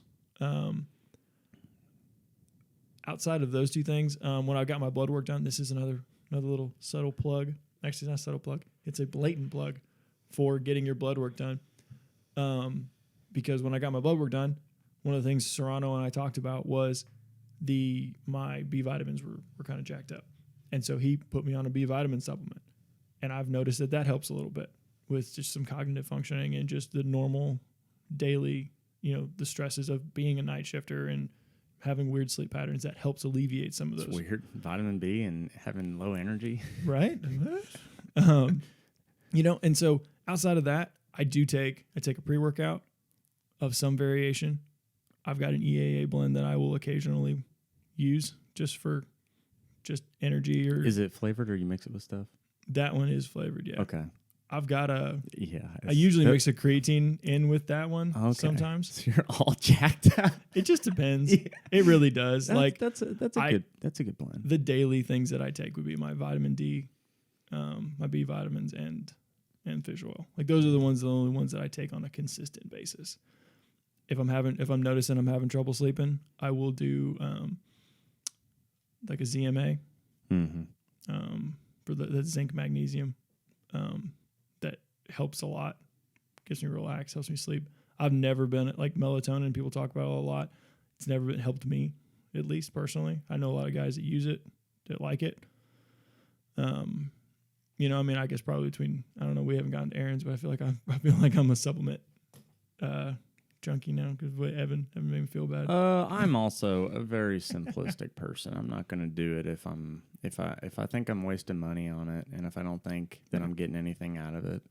Speaker 1: Outside of those two things, when I got my blood work done, this is another little subtle plug. Actually, it's not a subtle plug. It's a blatant plug for getting your blood work done. Because when I got my blood work done, one of the things Serrano and I talked about was my B vitamins were kind of jacked up. And so he put me on a B vitamin supplement. And I've noticed that helps a little bit with just some cognitive functioning and just the normal daily, you know, the stresses of being a night shifter and having weird sleep patterns. That helps alleviate some of
Speaker 3: It's
Speaker 1: those.
Speaker 3: weird. Vitamin B and having low energy.
Speaker 1: Right? You know, and so outside of that, I take a pre-workout of some variation. I've got an EAA blend that I will occasionally use just for energy, or
Speaker 3: Is it flavored or you mix it with stuff?
Speaker 1: that one is flavored. Yeah.
Speaker 3: Okay.
Speaker 1: I've got
Speaker 3: Yeah.
Speaker 1: I usually mix a creatine in with that one
Speaker 3: Okay.
Speaker 1: sometimes.
Speaker 3: So you're all jacked up.
Speaker 1: It just depends.
Speaker 3: Yeah.
Speaker 1: It really does.
Speaker 3: That's a
Speaker 1: I-
Speaker 3: good blend.
Speaker 1: The daily things that I take would be my vitamin D, my B vitamins, and fish oil. Like those are the only ones that I take on a consistent basis. If I'm noticing I'm having trouble sleeping, I will do like a ZMA
Speaker 3: Mm-hmm.
Speaker 1: for the zinc magnesium that helps a lot. Gets me relaxed, helps me sleep. I've never been like melatonin. People talk about it a lot. It's never been helped me, at least personally. I know a lot of guys that use it, that like it. You know, I mean, I guess probably between, I don't know, we haven't gotten to Aaron's, but I feel like I'm a supplement junkie now because Evan made me feel bad.
Speaker 3: I'm also a very simplistic person. I'm not going to do it if I think I'm wasting money on it, and if I don't think that I'm getting anything out of it.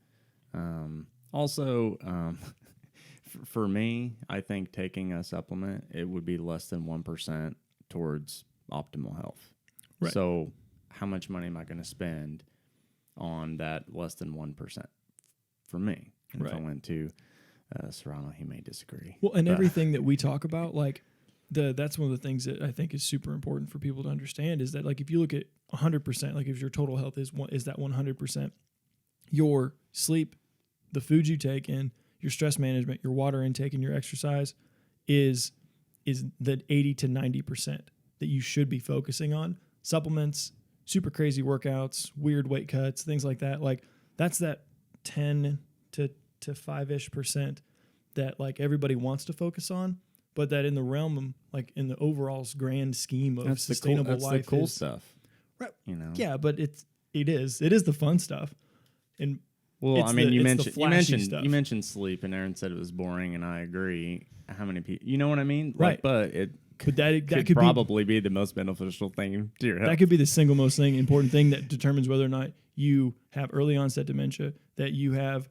Speaker 3: For me, I think taking a supplement, it would be less than 1% towards optimal health.
Speaker 1: Right.
Speaker 3: So how much money am I going to spend on that less than 1% for me? And if I went to Serrano, he may disagree.
Speaker 1: Well, and everything that we talk about, like that's one of the things that I think is super important for people to understand is that, like, if you look at 100%, like if your total health is that 100%, your sleep, the food you take in, your stress management, your water intake, and your exercise is the 80 to 90% that you should be focusing on. Supplements, super crazy workouts, weird weight cuts, things like that. Like that's that 10 to 5-ish% that like everybody wants to focus on, but that in the realm, like in the overall grand scheme of sustainable life,
Speaker 3: that's the cool stuff,
Speaker 1: right?
Speaker 3: You know,
Speaker 1: yeah, but it is the fun stuff. And
Speaker 3: well, I mean, you
Speaker 1: stuff.
Speaker 3: mentioned sleep, and Aaron said it was boring, and I agree. How many people? You know what I mean,
Speaker 1: right?
Speaker 3: Like, but it
Speaker 1: could
Speaker 3: probably be the most beneficial thing to your health.
Speaker 1: That could be the single most important thing that determines whether or not you have early onset dementia, that you have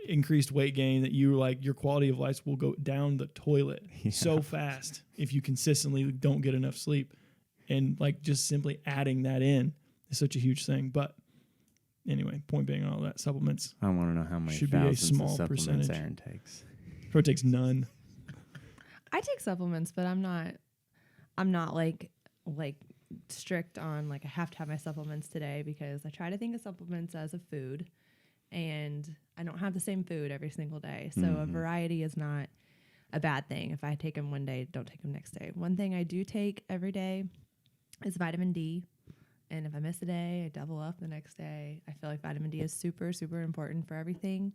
Speaker 1: increased weight gain, that you like your quality of life will go down the toilet so fast if you consistently don't get enough sleep. And like just simply adding that in is such a huge thing. But anyway, point being on all that, supplements.
Speaker 3: I want to know how many
Speaker 1: should be a small
Speaker 3: of supplements
Speaker 1: percentage.
Speaker 3: Aaron takes.
Speaker 1: Probably takes none.
Speaker 2: I take supplements, but I'm not like strict on like I have to have my supplements today, because I try to think of supplements as a food, and I don't have the same food every single day. So a variety is not a bad thing. If I take them one day, don't take them next day. One thing I do take every day is vitamin D. And if I miss a day, I double up the next day. I feel like vitamin D is super, super important for everything.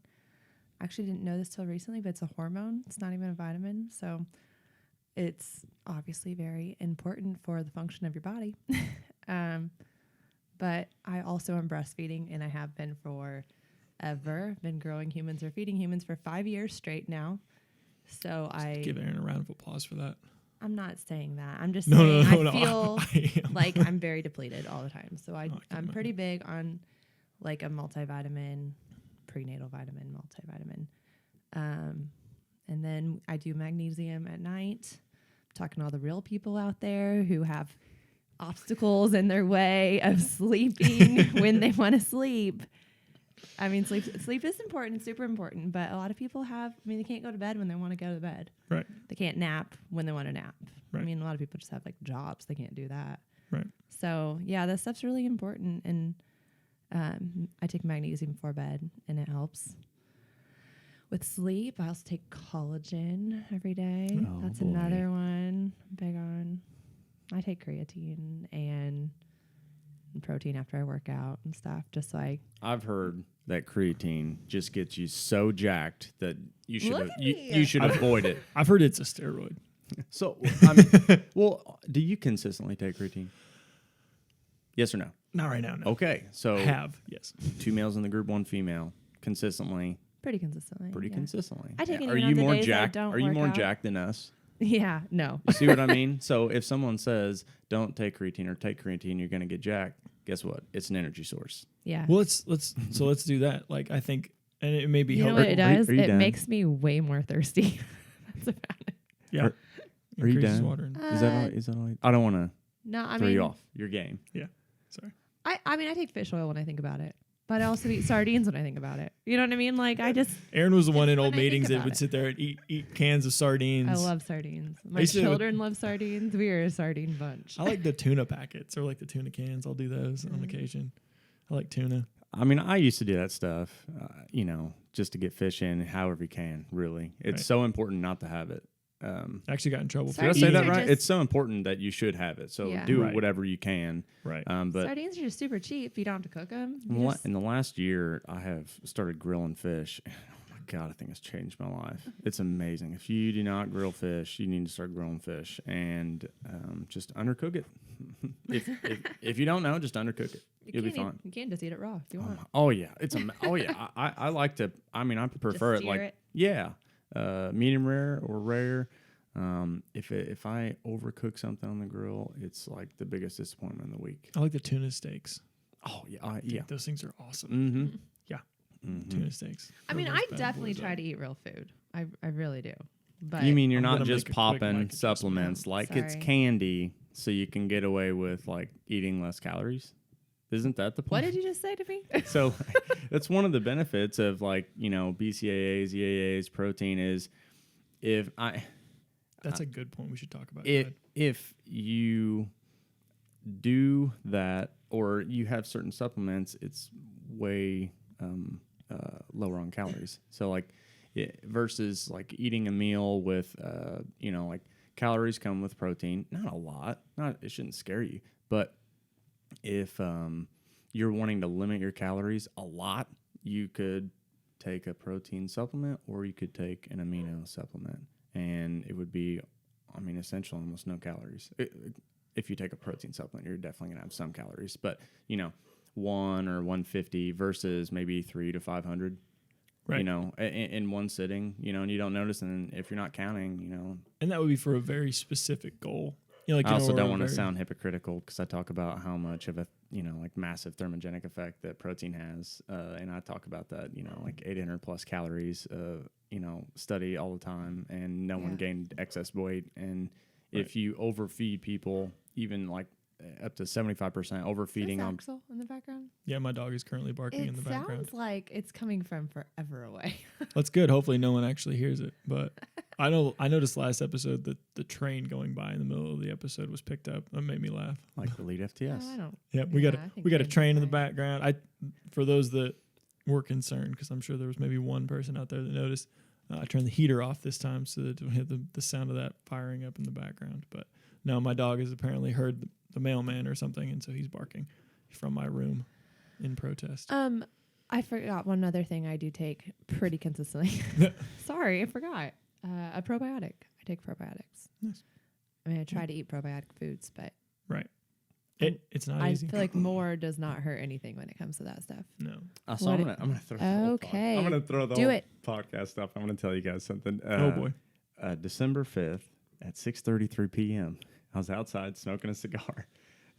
Speaker 2: I actually didn't know this till recently, but it's a hormone. It's not even a vitamin. So it's obviously very important for the function of your body. But I also am breastfeeding, and I have been forever. Been growing humans or feeding humans for 5 years straight now. So
Speaker 1: Give Aaron a round of applause for that.
Speaker 2: I'm not saying that. I'm just saying I feel
Speaker 1: I
Speaker 2: like I'm very depleted all the time. So I'm pretty big on like a multivitamin, prenatal vitamin, multivitamin. And then I do magnesium at night. I'm talking to all the real people out there who have obstacles in their way of sleeping when they want to sleep. I mean, sleep is important, super important, but a lot of people they can't go to bed when they want to go to bed.
Speaker 1: Right.
Speaker 2: They can't nap when they want to nap.
Speaker 1: Right.
Speaker 2: I mean, a lot of people just have like jobs. They can't do that.
Speaker 1: Right.
Speaker 2: So yeah, that stuff's really important. And I take magnesium before bed, and it helps with sleep. I also take collagen every day.
Speaker 3: Oh,
Speaker 2: That's
Speaker 3: boy.
Speaker 2: another one I'm big on. I take creatine and protein after I work out and stuff, just so
Speaker 3: I've heard that creatine just gets you so jacked that you should
Speaker 2: Look at
Speaker 3: you,
Speaker 2: me.
Speaker 3: you should avoid it.
Speaker 1: I've heard it's a steroid.
Speaker 3: So, I mean, well, do you consistently take creatine? Yes or no?
Speaker 1: Not right now, no.
Speaker 3: Okay, so
Speaker 1: I have, yes.
Speaker 3: 2 males in the group, 1 female, consistently,
Speaker 2: pretty consistently.
Speaker 3: pretty
Speaker 2: yeah.
Speaker 3: consistently.
Speaker 2: I take it
Speaker 3: Are
Speaker 2: even
Speaker 3: you
Speaker 2: on the
Speaker 3: more
Speaker 2: days I
Speaker 3: jacked?
Speaker 2: don't
Speaker 3: Are you
Speaker 2: work
Speaker 3: more
Speaker 2: out.
Speaker 3: jacked than us?
Speaker 2: Yeah, no.
Speaker 3: You see what I mean? So if someone says don't take creatine or take creatine, you're going to get jacked. Guess what? It's an energy source.
Speaker 2: Yeah.
Speaker 1: Well, let's do that. Like I think, and it may be
Speaker 2: You know
Speaker 1: helpful.
Speaker 2: what it does?
Speaker 3: are you
Speaker 2: It
Speaker 3: done?
Speaker 2: makes me way more thirsty. That's about it.
Speaker 1: Yeah.
Speaker 3: Are you
Speaker 1: Increases
Speaker 3: done?
Speaker 1: water in-
Speaker 3: Is that all? Is that all? I don't want to
Speaker 2: No, I
Speaker 3: throw
Speaker 2: mean,
Speaker 3: you off your game.
Speaker 1: Sorry.
Speaker 2: I mean, I take fish oil when I think about it, but I also eat sardines when I think about it. You know what I mean? Like I just,
Speaker 1: Aaron was the one in
Speaker 2: When
Speaker 1: old
Speaker 2: I think
Speaker 1: meetings that
Speaker 2: about
Speaker 1: would
Speaker 2: it.
Speaker 1: sit there and eat cans of sardines.
Speaker 2: I love sardines. My
Speaker 1: used to do it with-
Speaker 2: children love sardines. We are a sardine bunch.
Speaker 1: I like the tuna packets or like the tuna cans. I'll do those on occasion. I like tuna.
Speaker 3: I mean, I used to do that stuff, just to get fish in however you can, really. It's
Speaker 1: Right.
Speaker 3: so important not to have it.
Speaker 1: Actually got in trouble
Speaker 3: did
Speaker 1: for
Speaker 3: I
Speaker 2: Sardines
Speaker 3: say
Speaker 1: eating
Speaker 3: that
Speaker 2: are
Speaker 3: right?
Speaker 2: just-
Speaker 3: It's so important that you should have it. So
Speaker 2: Yeah.
Speaker 3: do
Speaker 1: Right.
Speaker 3: whatever you can.
Speaker 1: Right.
Speaker 3: But
Speaker 2: Sardines are just super cheap. You don't have to cook them.
Speaker 3: in the last year, I have started grilling fish. Oh my God, I think it's changed my life. It's amazing. If you do not grill fish, you need to start grilling fish and just undercook it. if you don't know, just undercook it. You'll be fine.
Speaker 2: You can just eat it raw if you want.
Speaker 3: Oh yeah, oh yeah. I like to. I mean, I prefer it
Speaker 2: sear
Speaker 3: like
Speaker 2: it?
Speaker 3: yeah, medium rare or rare. If I overcook something on the grill, it's like the biggest disappointment of the week.
Speaker 1: I like the tuna steaks.
Speaker 3: Oh yeah, yeah.
Speaker 1: Those things are awesome.
Speaker 3: Mm-hmm.
Speaker 1: Yeah.
Speaker 3: Mm-hmm.
Speaker 1: Tuna steaks.
Speaker 2: I mean,
Speaker 1: Those
Speaker 2: I
Speaker 1: bad
Speaker 2: definitely
Speaker 1: boys
Speaker 2: try
Speaker 1: are-
Speaker 2: to eat real food. I really do. But
Speaker 3: You mean you're
Speaker 1: I'm
Speaker 3: not
Speaker 1: gonna
Speaker 3: just
Speaker 1: make a quick
Speaker 3: popping
Speaker 1: mic adjustment.
Speaker 3: supplements like it's
Speaker 2: Sorry.
Speaker 3: candy, so you can get away with like eating less calories? Isn't that the point?
Speaker 2: what did you just say to me?
Speaker 3: So that's one of the benefits of like BCAAs, EAAs, protein is
Speaker 1: That's a good point. We should talk about
Speaker 3: If
Speaker 1: that.
Speaker 3: if you do that or you have certain supplements, it's way lower on calories. So like versus like eating a meal with like calories come with protein, not a lot. It shouldn't scare you, but if you're wanting to limit your calories a lot, you could take a protein supplement or you could take an amino supplement, and it would be, I mean, essentially almost no calories. If you take a protein supplement, you're definitely going to have some calories, but 1 or 150 versus maybe 300 to 500.
Speaker 1: Right.
Speaker 3: In one sitting, and you don't notice, and if you're not counting,
Speaker 1: And that would be for a very specific goal. Like,
Speaker 3: I also
Speaker 1: or
Speaker 3: don't
Speaker 1: a
Speaker 3: want to
Speaker 1: very-
Speaker 3: sound hypocritical because I talk about how much of a like massive thermogenic effect that protein has, and I talk about that like 800 plus calories, study all the time, and no one
Speaker 2: Yeah.
Speaker 3: gained excess weight. And
Speaker 1: Right.
Speaker 3: if you overfeed people, even like up to 75% overfeeding
Speaker 2: Is
Speaker 3: on.
Speaker 2: Axel in the background?
Speaker 1: Yeah, my dog is currently barking in
Speaker 2: It
Speaker 1: the background.
Speaker 2: sounds like it's coming from forever away.
Speaker 1: That's good. Hopefully, no one actually hears it. But I noticed last episode that the train going by in the middle of the episode was picked up. That made me laugh.
Speaker 3: Like the lead FTS.
Speaker 2: I don't.
Speaker 1: Yeah, we
Speaker 2: Yeah,
Speaker 1: got
Speaker 2: I think
Speaker 1: we got a
Speaker 2: trains are
Speaker 1: train in the
Speaker 2: fine.
Speaker 1: background. For those that were concerned, because I'm sure there was maybe one person out there that noticed, I turned the heater off this time so that we had the sound of that firing up in the background. But no, my dog has apparently heard the mailman or something, and so he's barking from my room in protest.
Speaker 2: I forgot one other thing I do take pretty consistently. Sorry, I forgot. A probiotic. I take probiotics.
Speaker 1: Nice.
Speaker 2: I mean, I try to eat probiotic foods, but
Speaker 1: Right.
Speaker 2: Um,
Speaker 1: It's not
Speaker 2: I
Speaker 1: easy.
Speaker 2: feel like more does not hurt anything when it comes to that stuff.
Speaker 1: No.
Speaker 3: So
Speaker 2: What
Speaker 3: I'm gonna throw. The whole
Speaker 2: Okay.
Speaker 3: I'm gonna throw the
Speaker 2: Do
Speaker 3: whole
Speaker 2: it.
Speaker 3: podcast up. I'm gonna tell you guys something.
Speaker 1: Oh boy.
Speaker 3: December 5th at 6:33 p.m. I was outside smoking a cigar.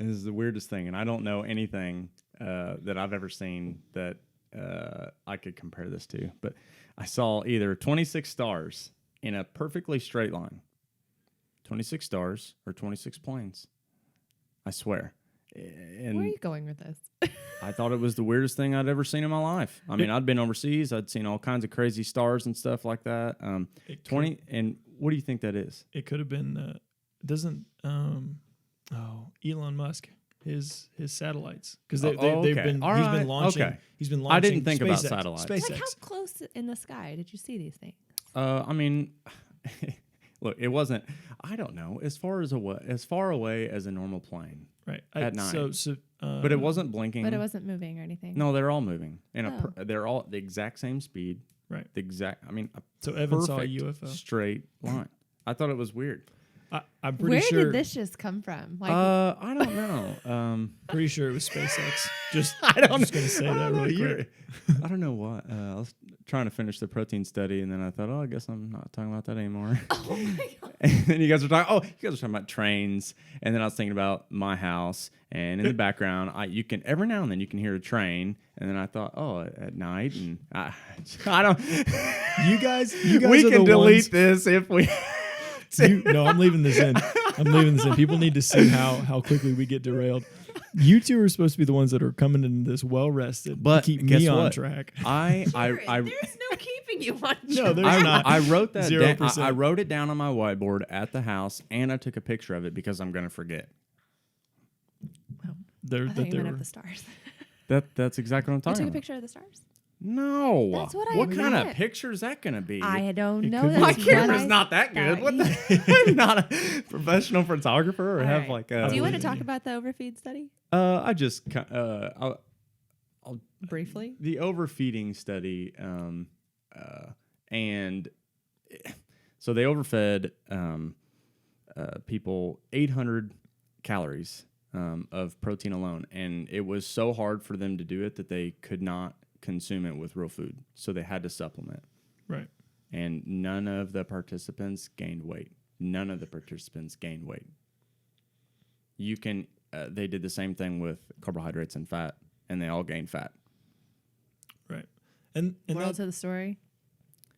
Speaker 3: And this is the weirdest thing, and I don't know anything that I've ever seen that I could compare this to. But I saw either 26 stars in a perfectly straight line, 26 stars or 26 planes. I swear. And
Speaker 2: Where are you going with this?
Speaker 3: I thought it was the weirdest thing I'd ever seen in my life. I mean, I'd been overseas. I'd seen all kinds of crazy stars and stuff like that.
Speaker 1: It
Speaker 3: 20, and what do you think that is?
Speaker 1: It could have been. Doesn't Elon Musk his satellites because they've
Speaker 3: okay.
Speaker 1: been
Speaker 3: All
Speaker 1: he's
Speaker 3: right.
Speaker 1: been launching.
Speaker 3: Okay.
Speaker 1: He's been launching.
Speaker 3: I didn't think about
Speaker 1: SpaceX.
Speaker 3: satellites.
Speaker 1: SpaceX.
Speaker 2: Like how close in the sky did you see these things?
Speaker 3: I mean, look, it wasn't. I don't know as far away as a normal plane,
Speaker 1: Right.
Speaker 3: At night.
Speaker 1: So
Speaker 3: but it wasn't blinking.
Speaker 2: But it wasn't moving or anything.
Speaker 3: No, they're all moving, and
Speaker 2: Oh.
Speaker 3: they're all the exact same speed.
Speaker 1: Right.
Speaker 3: The exact. I mean, a
Speaker 1: So Evan saw a
Speaker 3: perfect
Speaker 1: UFO.
Speaker 3: straight line. I thought it was weird.
Speaker 1: I'm pretty
Speaker 2: Where
Speaker 1: sure.
Speaker 2: did this just come from? Like,
Speaker 3: I don't know.
Speaker 1: Pretty sure it was SpaceX. Just
Speaker 3: I don't.
Speaker 1: I'm just gonna say
Speaker 3: I
Speaker 1: that
Speaker 3: don't know,
Speaker 1: really
Speaker 3: you're-
Speaker 1: quick.
Speaker 3: I don't know what. I was trying to finish the protein study, and then I thought, I guess I'm not talking about that anymore.
Speaker 2: oh my god!
Speaker 3: And then you guys were talking about trains, and then I was thinking about my house, and in the background, you can every now and then you can hear a train, and then I thought, at night, and I don't.
Speaker 1: You guys
Speaker 3: we
Speaker 1: are
Speaker 3: can
Speaker 1: the
Speaker 3: delete
Speaker 1: ones,
Speaker 3: this if we.
Speaker 1: No, I'm leaving this in. I'm leaving this in. People need to see how quickly we get derailed. You two are supposed to be the ones that are coming into this well rested,
Speaker 3: But
Speaker 1: to keep
Speaker 3: guess
Speaker 1: me on
Speaker 3: what?
Speaker 1: track.
Speaker 3: I
Speaker 2: There's no keeping you on.
Speaker 1: No, there's
Speaker 3: I,
Speaker 1: not.
Speaker 3: I wrote that.
Speaker 1: 0%.
Speaker 3: I wrote it down on my whiteboard at the house, and I took a picture of it because I'm gonna forget.
Speaker 1: There,
Speaker 2: I
Speaker 1: that
Speaker 2: thought you
Speaker 1: there
Speaker 2: meant
Speaker 1: were.
Speaker 2: of the stars.
Speaker 3: That's exactly what I'm
Speaker 2: You
Speaker 3: talking
Speaker 2: took a
Speaker 3: about.
Speaker 2: picture of the stars.
Speaker 3: No.
Speaker 2: That's what I
Speaker 3: What kind of
Speaker 2: meant.
Speaker 3: picture is that going to be?
Speaker 2: I don't
Speaker 1: It
Speaker 2: know.
Speaker 1: could be-
Speaker 3: My
Speaker 2: That's what
Speaker 3: camera's
Speaker 2: I
Speaker 3: not that good.
Speaker 2: thought
Speaker 3: What
Speaker 2: you-
Speaker 3: the? I'm not a professional photographer or
Speaker 2: All
Speaker 3: have
Speaker 2: right.
Speaker 3: like a.
Speaker 2: Do you want to
Speaker 1: believe
Speaker 2: talk
Speaker 1: you.
Speaker 2: about the overfeed study
Speaker 3: I just
Speaker 2: briefly?
Speaker 3: the overfeeding study, and so they overfed people 800 calories of protein alone, and it was so hard for them to do it that they could not consume it with real food, so they had to supplement.
Speaker 1: Right.
Speaker 3: And none of the participants gained weight. None of the participants gained weight. You can. They did the same thing with carbohydrates and fat, and they all gained fat.
Speaker 1: Right. And
Speaker 2: Moral
Speaker 1: that,
Speaker 2: to the story: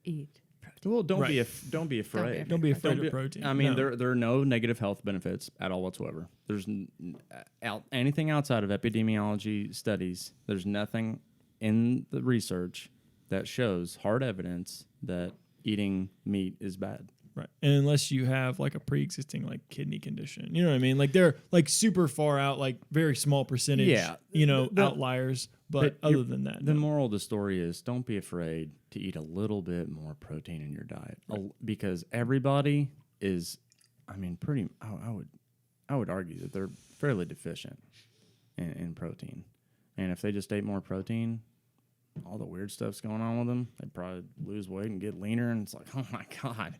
Speaker 2: eat.
Speaker 3: Well, don't
Speaker 1: Right.
Speaker 3: don't be afraid.
Speaker 1: don't be afraid
Speaker 3: Don't
Speaker 1: of
Speaker 3: be-
Speaker 1: protein.
Speaker 3: I mean,
Speaker 1: No.
Speaker 3: there are no negative health benefits at all whatsoever. There's anything outside of epidemiology studies. There's nothing in the research that shows hard evidence that eating meat is bad.
Speaker 1: Right. And unless you have like a pre-existing like kidney condition, you know what I mean? Like they're like super far out, like very small percentage,
Speaker 3: Yeah.
Speaker 1: the outliers. But other than that,
Speaker 3: The
Speaker 1: no.
Speaker 3: moral of the story is don't be afraid to eat a little bit more protein in your diet. Because everybody is, I mean, I would argue that they're fairly deficient in protein. And if they just ate more protein, all the weird stuff's going on with them, they'd probably lose weight and get leaner. And it's like, oh my God,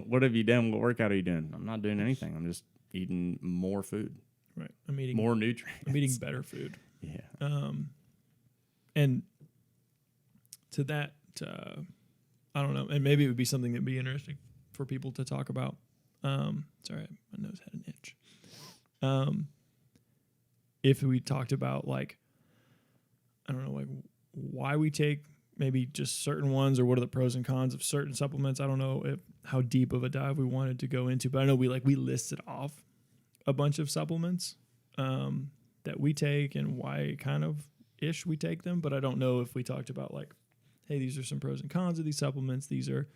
Speaker 3: what have you done? What workout are you doing? I'm not doing anything. I'm just eating more food,
Speaker 1: right. I'm eating
Speaker 3: more nutrients.
Speaker 1: I'm eating better food.
Speaker 3: Yeah.
Speaker 1: And to that, I don't know, and maybe it would be something that'd be interesting for people to talk about. Sorry, my nose had an itch. If we talked about like, I don't know, like why we take maybe just certain ones, or what are the pros and cons of certain supplements. I don't know how deep of a dive we wanted to go into, but I know we listed off a bunch of supplements that we take and why kind of ish we take them, but I don't know if we talked about like, hey, these are some pros and cons of these supplements. These are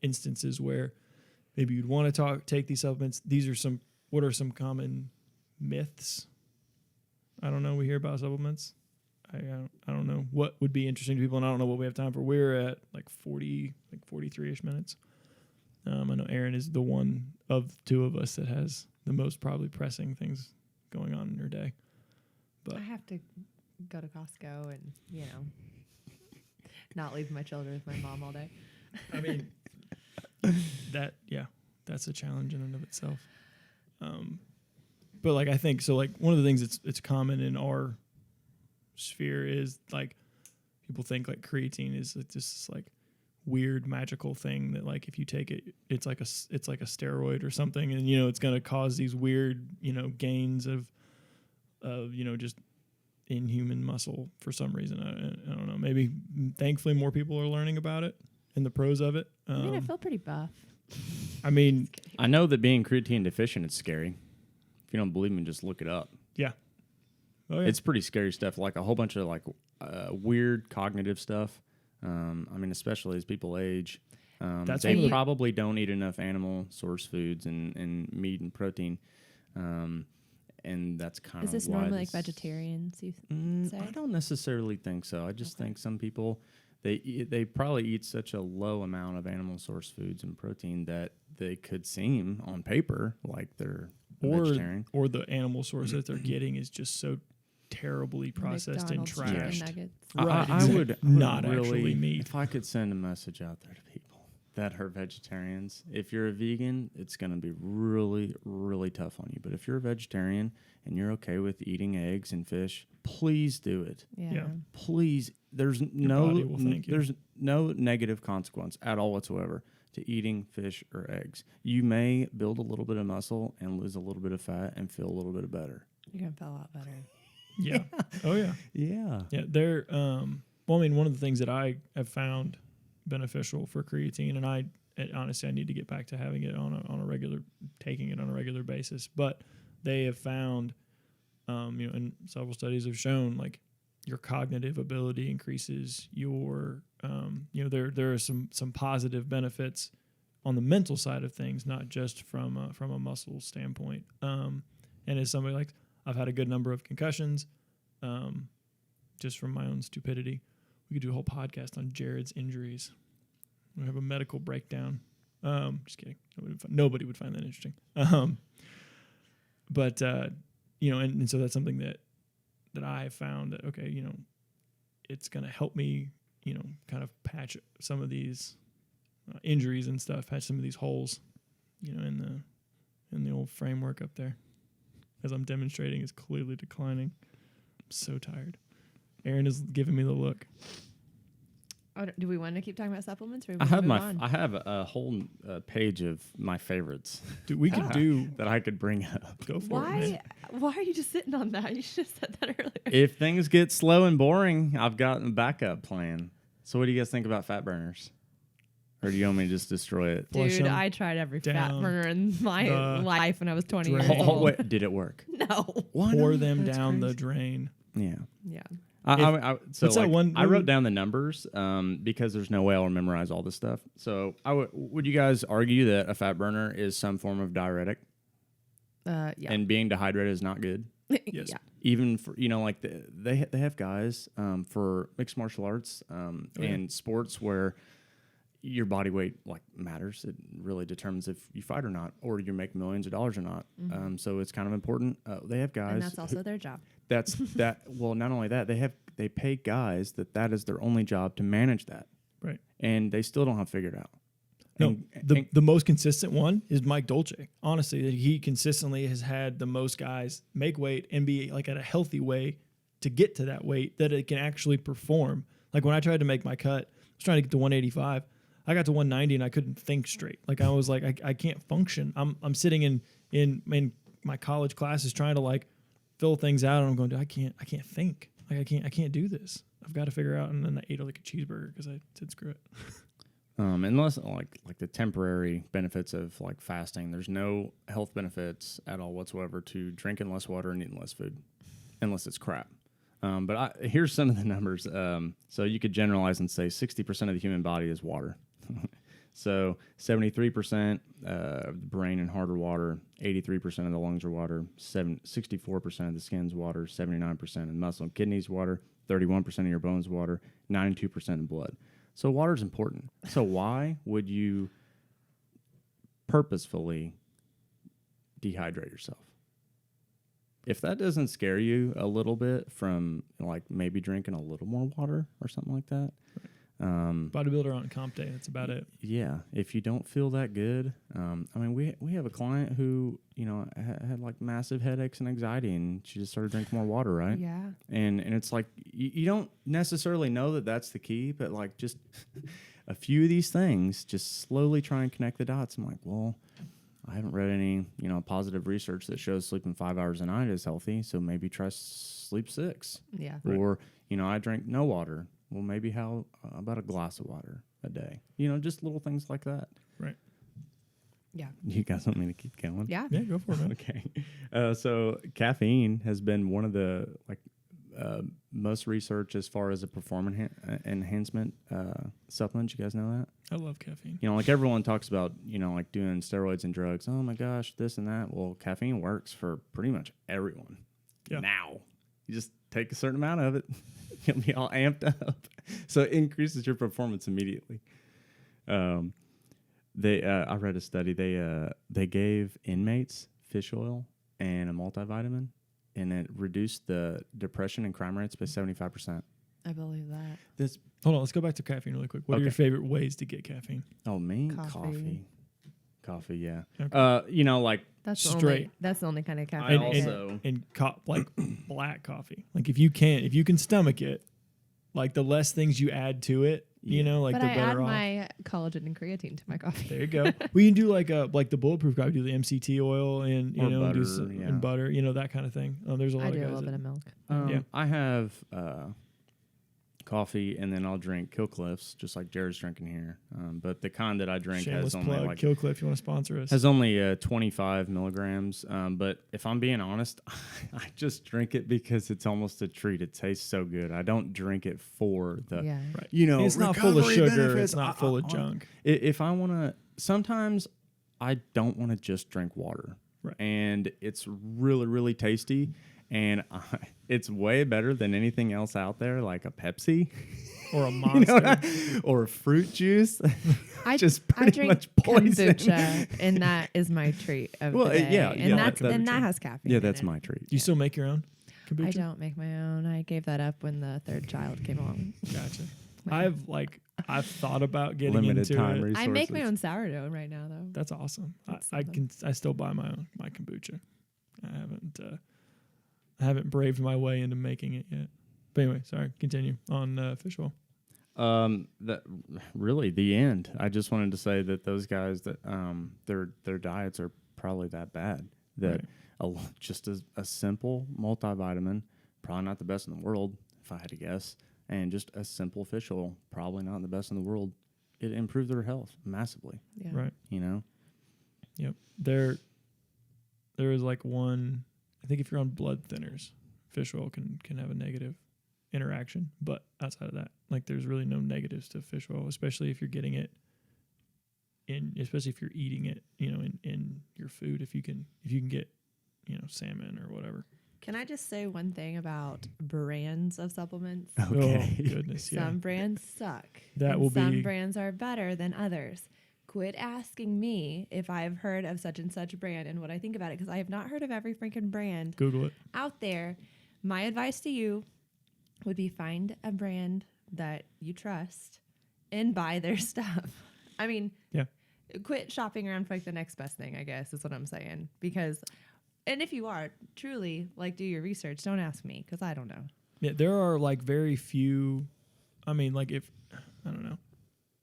Speaker 1: instances where maybe you'd want to take these supplements. These are what are some common myths? I don't know. We hear about supplements. I don't know what would be interesting to people, and I don't know what we have time for. We're at like 43-ish minutes. I know Erin is the one of two of us that has the most probably pressing things going on in her day. But
Speaker 2: I have to go to Costco and, not leave my children with my mom all day.
Speaker 1: I mean, that's a challenge in and of itself. But like I think so. Like one of the things it's common in our sphere is like people think like creatine is just like weird magical thing that like if you take it, it's like a steroid or something, and it's going to cause these weird gains of just inhuman muscle for some reason. I don't know. Maybe thankfully more people are learning about it and the pros of it.
Speaker 2: I feel pretty buff.
Speaker 1: I mean,
Speaker 3: I know that being creatine deficient is scary. If you don't believe me, just look it up.
Speaker 1: yeah. Oh yeah.
Speaker 3: It's pretty scary stuff, like a whole bunch of like weird cognitive stuff. I mean, especially as people age,
Speaker 1: That's
Speaker 3: they
Speaker 1: one of the-
Speaker 3: probably don't eat enough animal source foods and meat and protein, and that's kind
Speaker 2: Is
Speaker 3: of
Speaker 2: this
Speaker 3: why
Speaker 2: normally like
Speaker 3: this-
Speaker 2: vegetarians, you say?
Speaker 3: I don't necessarily think so. I just
Speaker 2: Okay.
Speaker 3: think some people they probably eat such a low amount of animal source foods and protein that they could seem on paper like they're vegetarian.
Speaker 1: or the animal source that they're getting is just so terribly processed
Speaker 2: McDonald's
Speaker 1: and
Speaker 2: chicken
Speaker 1: trashed.
Speaker 2: nuggets.
Speaker 1: Right,
Speaker 3: I
Speaker 1: exactly.
Speaker 3: would
Speaker 1: Not
Speaker 3: really,
Speaker 1: actually meat.
Speaker 3: If I could send a message out there to people that are vegetarians, if you're a vegan, it's going to be really, really tough on you. But if you're a vegetarian and you're okay with eating eggs and fish, please do it.
Speaker 2: Yeah.
Speaker 3: Please, there's
Speaker 1: body will thank you.
Speaker 3: there's no negative consequence at all whatsoever to eating fish or eggs. You may build a little bit of muscle and lose a little bit of fat and feel a little bit better.
Speaker 2: You're going to feel a lot better.
Speaker 1: Yeah. Oh yeah.
Speaker 3: Yeah.
Speaker 1: Yeah. They're well, I mean, one of the things that I have found beneficial for creatine, and honestly I need to get back to having it on a regular, taking it on a regular basis. But they have found, and several studies have shown like your cognitive ability increases. Your, there are some positive benefits on the mental side of things, not just from a muscle standpoint. And as somebody like I've had a good number of concussions, just from my own stupidity we could do a whole podcast on Jared's injuries. We have a medical breakdown. Just kidding. Nobody would find that interesting. But and so that's something that I found that, okay, it's going to help me, kind of patch some of these injuries and stuff, patch some of these holes, in the old framework up there. As I'm demonstrating, is clearly declining. I'm so tired. Aaron is giving me the look.
Speaker 2: Oh, do we want to keep talking about supplements? Or
Speaker 3: I have
Speaker 2: on?
Speaker 3: I have a whole page of my favorites
Speaker 1: Dude, we could do.
Speaker 3: that I could bring up.
Speaker 1: Go for it, man.
Speaker 2: Why are you just sitting on that? You should have said that earlier.
Speaker 3: If things get slow and boring, I've got a backup plan. So what do you guys think about fat burners? Or do you want me to just destroy it?
Speaker 1: Flush
Speaker 2: Dude,
Speaker 1: them
Speaker 2: I tried every fat
Speaker 1: down
Speaker 2: burner in my
Speaker 1: the
Speaker 2: life when I was 20 years
Speaker 1: drain.
Speaker 2: old.
Speaker 3: Wait, did it work?
Speaker 2: No.
Speaker 1: Pour them
Speaker 2: That's
Speaker 1: down the
Speaker 2: crazy.
Speaker 1: drain.
Speaker 3: Yeah.
Speaker 2: Yeah.
Speaker 3: So
Speaker 1: what's that one-
Speaker 3: I wrote down the numbers because there's no way I'll memorize all this stuff. So would you guys argue that a fat burner is some form of diuretic
Speaker 2: Yeah.
Speaker 3: and being dehydrated is not good?
Speaker 1: Yes.
Speaker 2: Yeah.
Speaker 3: Even for like they have guys for mixed martial arts and sports where your body weight like matters. It really determines if you fight or not, or you make millions of dollars or not. So it's kind of important. They have guys,
Speaker 2: And that's also their job.
Speaker 3: that's that. Well, not only that, they pay guys that is their only job to manage that,
Speaker 1: Right.
Speaker 3: and they still don't have it figured out.
Speaker 1: No, the most consistent one is Mike Dolce. Honestly, that he consistently has had the most guys make weight and be like at a healthy way to get to that weight that it can actually perform. Like when I tried to make my cut, I was trying to get to 185. I got to 190 and I couldn't think straight. Like I was like, I can't function. I'm sitting in my college classes trying to like fill things out, and I'm going, dude, I can't think. Like I can't do this. I've got to figure out. And then I ate like a cheeseburger because I said screw it.
Speaker 3: Unless like the temporary benefits of like fasting, there's no health benefits at all whatsoever to drinking less water and eating less food, unless it's crap. But here's some of the numbers. So you could generalize and say 60% of the human body is water. So 73% of the brain and heart are water, 83% of the lungs are water, 64% of the skin's water, 79% of the muscle and kidneys water, 31% of your bones water, 92% of blood. So water is important. So why would you purposefully dehydrate yourself? If that doesn't scare you a little bit from like maybe drinking a little more water or something like that.
Speaker 1: Bodybuilder on comp day. That's about it.
Speaker 3: Yeah. If you don't feel that good, I mean, we have a client who, had like massive headaches and anxiety, and she just started drinking more water, right?
Speaker 2: Yeah.
Speaker 3: And it's like, you don't necessarily know that that's the key, but like just a few of these things, just slowly try and connect the dots. I'm like, well, I haven't read any, positive research that shows sleeping 5 hours a night is healthy. So maybe try sleep 6.
Speaker 2: Yeah.
Speaker 1: Right.
Speaker 3: Or, I drink no water. Well, maybe how about a glass of water a day? Just little things like that.
Speaker 1: Right.
Speaker 2: Yeah.
Speaker 3: You guys want me to keep going?
Speaker 2: Yeah.
Speaker 1: Yeah, go for it, man.
Speaker 3: Okay. So caffeine has been one of the most research as far as a performance enhancement supplement. You guys know that?
Speaker 1: I love caffeine.
Speaker 3: Like everyone talks about, like doing steroids and drugs. Oh my gosh, this and that. Well, caffeine works for pretty much everyone.
Speaker 1: Yeah.
Speaker 3: Now, you just take a certain amount of it, you'll be all amped up. So it increases your performance immediately. I read a study. They gave inmates fish oil and a multivitamin, and it reduced the depression and crime rates by 75%.
Speaker 2: I believe that.
Speaker 1: Hold on, let's go back to caffeine really quick. What are your favorite ways to get caffeine?
Speaker 3: Oh, me?
Speaker 2: Coffee.
Speaker 3: Coffee, yeah.
Speaker 1: Okay.
Speaker 3: Like
Speaker 2: That's
Speaker 1: Straight.
Speaker 2: That's the only kind of
Speaker 3: I
Speaker 2: caffeine.
Speaker 3: also
Speaker 1: and like black coffee. Like if you can stomach it, like the less things you add to it, like
Speaker 2: but
Speaker 1: the
Speaker 2: I add
Speaker 1: better off.
Speaker 2: my collagen and creatine to my coffee.
Speaker 1: There you go. We can do like the bulletproof coffee, do the MCT oil and
Speaker 3: Or butter,
Speaker 1: do some,
Speaker 3: yeah.
Speaker 1: and butter, that kind of thing. There's a lot
Speaker 2: I
Speaker 1: of
Speaker 2: do a
Speaker 1: guys
Speaker 2: little
Speaker 1: that-
Speaker 2: bit of milk.
Speaker 1: Yeah.
Speaker 3: I have coffee, and then I'll drink Killcliffs, just like Jared's drinking here. But the kind that I drink
Speaker 1: Shameless
Speaker 3: has only
Speaker 1: plug.
Speaker 3: like
Speaker 1: Killcliff, you want to sponsor us?
Speaker 3: has only 25 milligrams. But if I'm being honest, I just drink it because it's almost a treat. It tastes so good. I don't drink it for the
Speaker 2: Yeah.
Speaker 1: Right.
Speaker 3: it's
Speaker 1: not full of
Speaker 3: recovery
Speaker 1: sugar.
Speaker 3: benefits.
Speaker 1: It's not full of junk.
Speaker 3: If I want to, sometimes I don't want to just drink water.
Speaker 1: Right.
Speaker 3: And it's really, really tasty. and it's way better than anything else out there, like a Pepsi
Speaker 1: Or a
Speaker 3: you
Speaker 1: Monster.
Speaker 3: know, or a fruit juice.
Speaker 2: I
Speaker 3: Just
Speaker 2: I
Speaker 3: pretty
Speaker 2: drink
Speaker 3: much poison.
Speaker 2: kombucha, and that is my treat of
Speaker 3: Well,
Speaker 2: the day.
Speaker 3: yeah,
Speaker 2: and
Speaker 3: yeah,
Speaker 2: that's
Speaker 3: that-
Speaker 2: and that has caffeine.
Speaker 3: Yeah,
Speaker 2: in
Speaker 3: that's
Speaker 2: it.
Speaker 3: my treat.
Speaker 1: You still make your own kombucha?
Speaker 2: I don't make my own. I gave that up when the third child came along.
Speaker 1: Gotcha. I've thought about getting
Speaker 3: Limited
Speaker 1: into
Speaker 3: time
Speaker 1: it.
Speaker 3: resources.
Speaker 2: I make my own sourdough right now, though.
Speaker 1: That's awesome.
Speaker 2: That's
Speaker 1: I
Speaker 2: something.
Speaker 1: still buy my kombucha. I haven't braved my way into making it yet. But anyway, sorry. Continue on fish oil.
Speaker 3: That really the end. I just wanted to say that those guys that their diets are probably that bad that just a simple multivitamin, probably not the best in the world if I had to guess, and just a simple fish oil, probably not the best in the world. It improved their health massively.
Speaker 2: Yeah.
Speaker 1: Right.
Speaker 3: You know.
Speaker 1: Yep. There is like one. I think if you're on blood thinners, fish oil can have a negative interaction. But outside of that, like there's really no negatives to fish oil, especially if you're getting it especially if you're eating it, in your food. If you can get, salmon or whatever.
Speaker 2: Can I just say one thing about brands of supplements?
Speaker 3: Okay.
Speaker 1: Oh goodness, yeah.
Speaker 2: Some brands suck.
Speaker 1: That
Speaker 2: and
Speaker 1: will
Speaker 2: some
Speaker 1: be-
Speaker 2: brands are better than others. Quit asking me if I've heard of such and such brand and what I think about it, because I have not heard of every freaking brand
Speaker 1: Google it.
Speaker 2: out there. My advice to you would be find a brand that you trust and buy their stuff. I mean,
Speaker 1: Yeah.
Speaker 2: quit shopping around for like the next best thing, I guess is what I'm saying. Because, and if you are truly like do your research, don't ask me because I don't know.
Speaker 1: Yeah, there are like very few. I mean, like I don't know.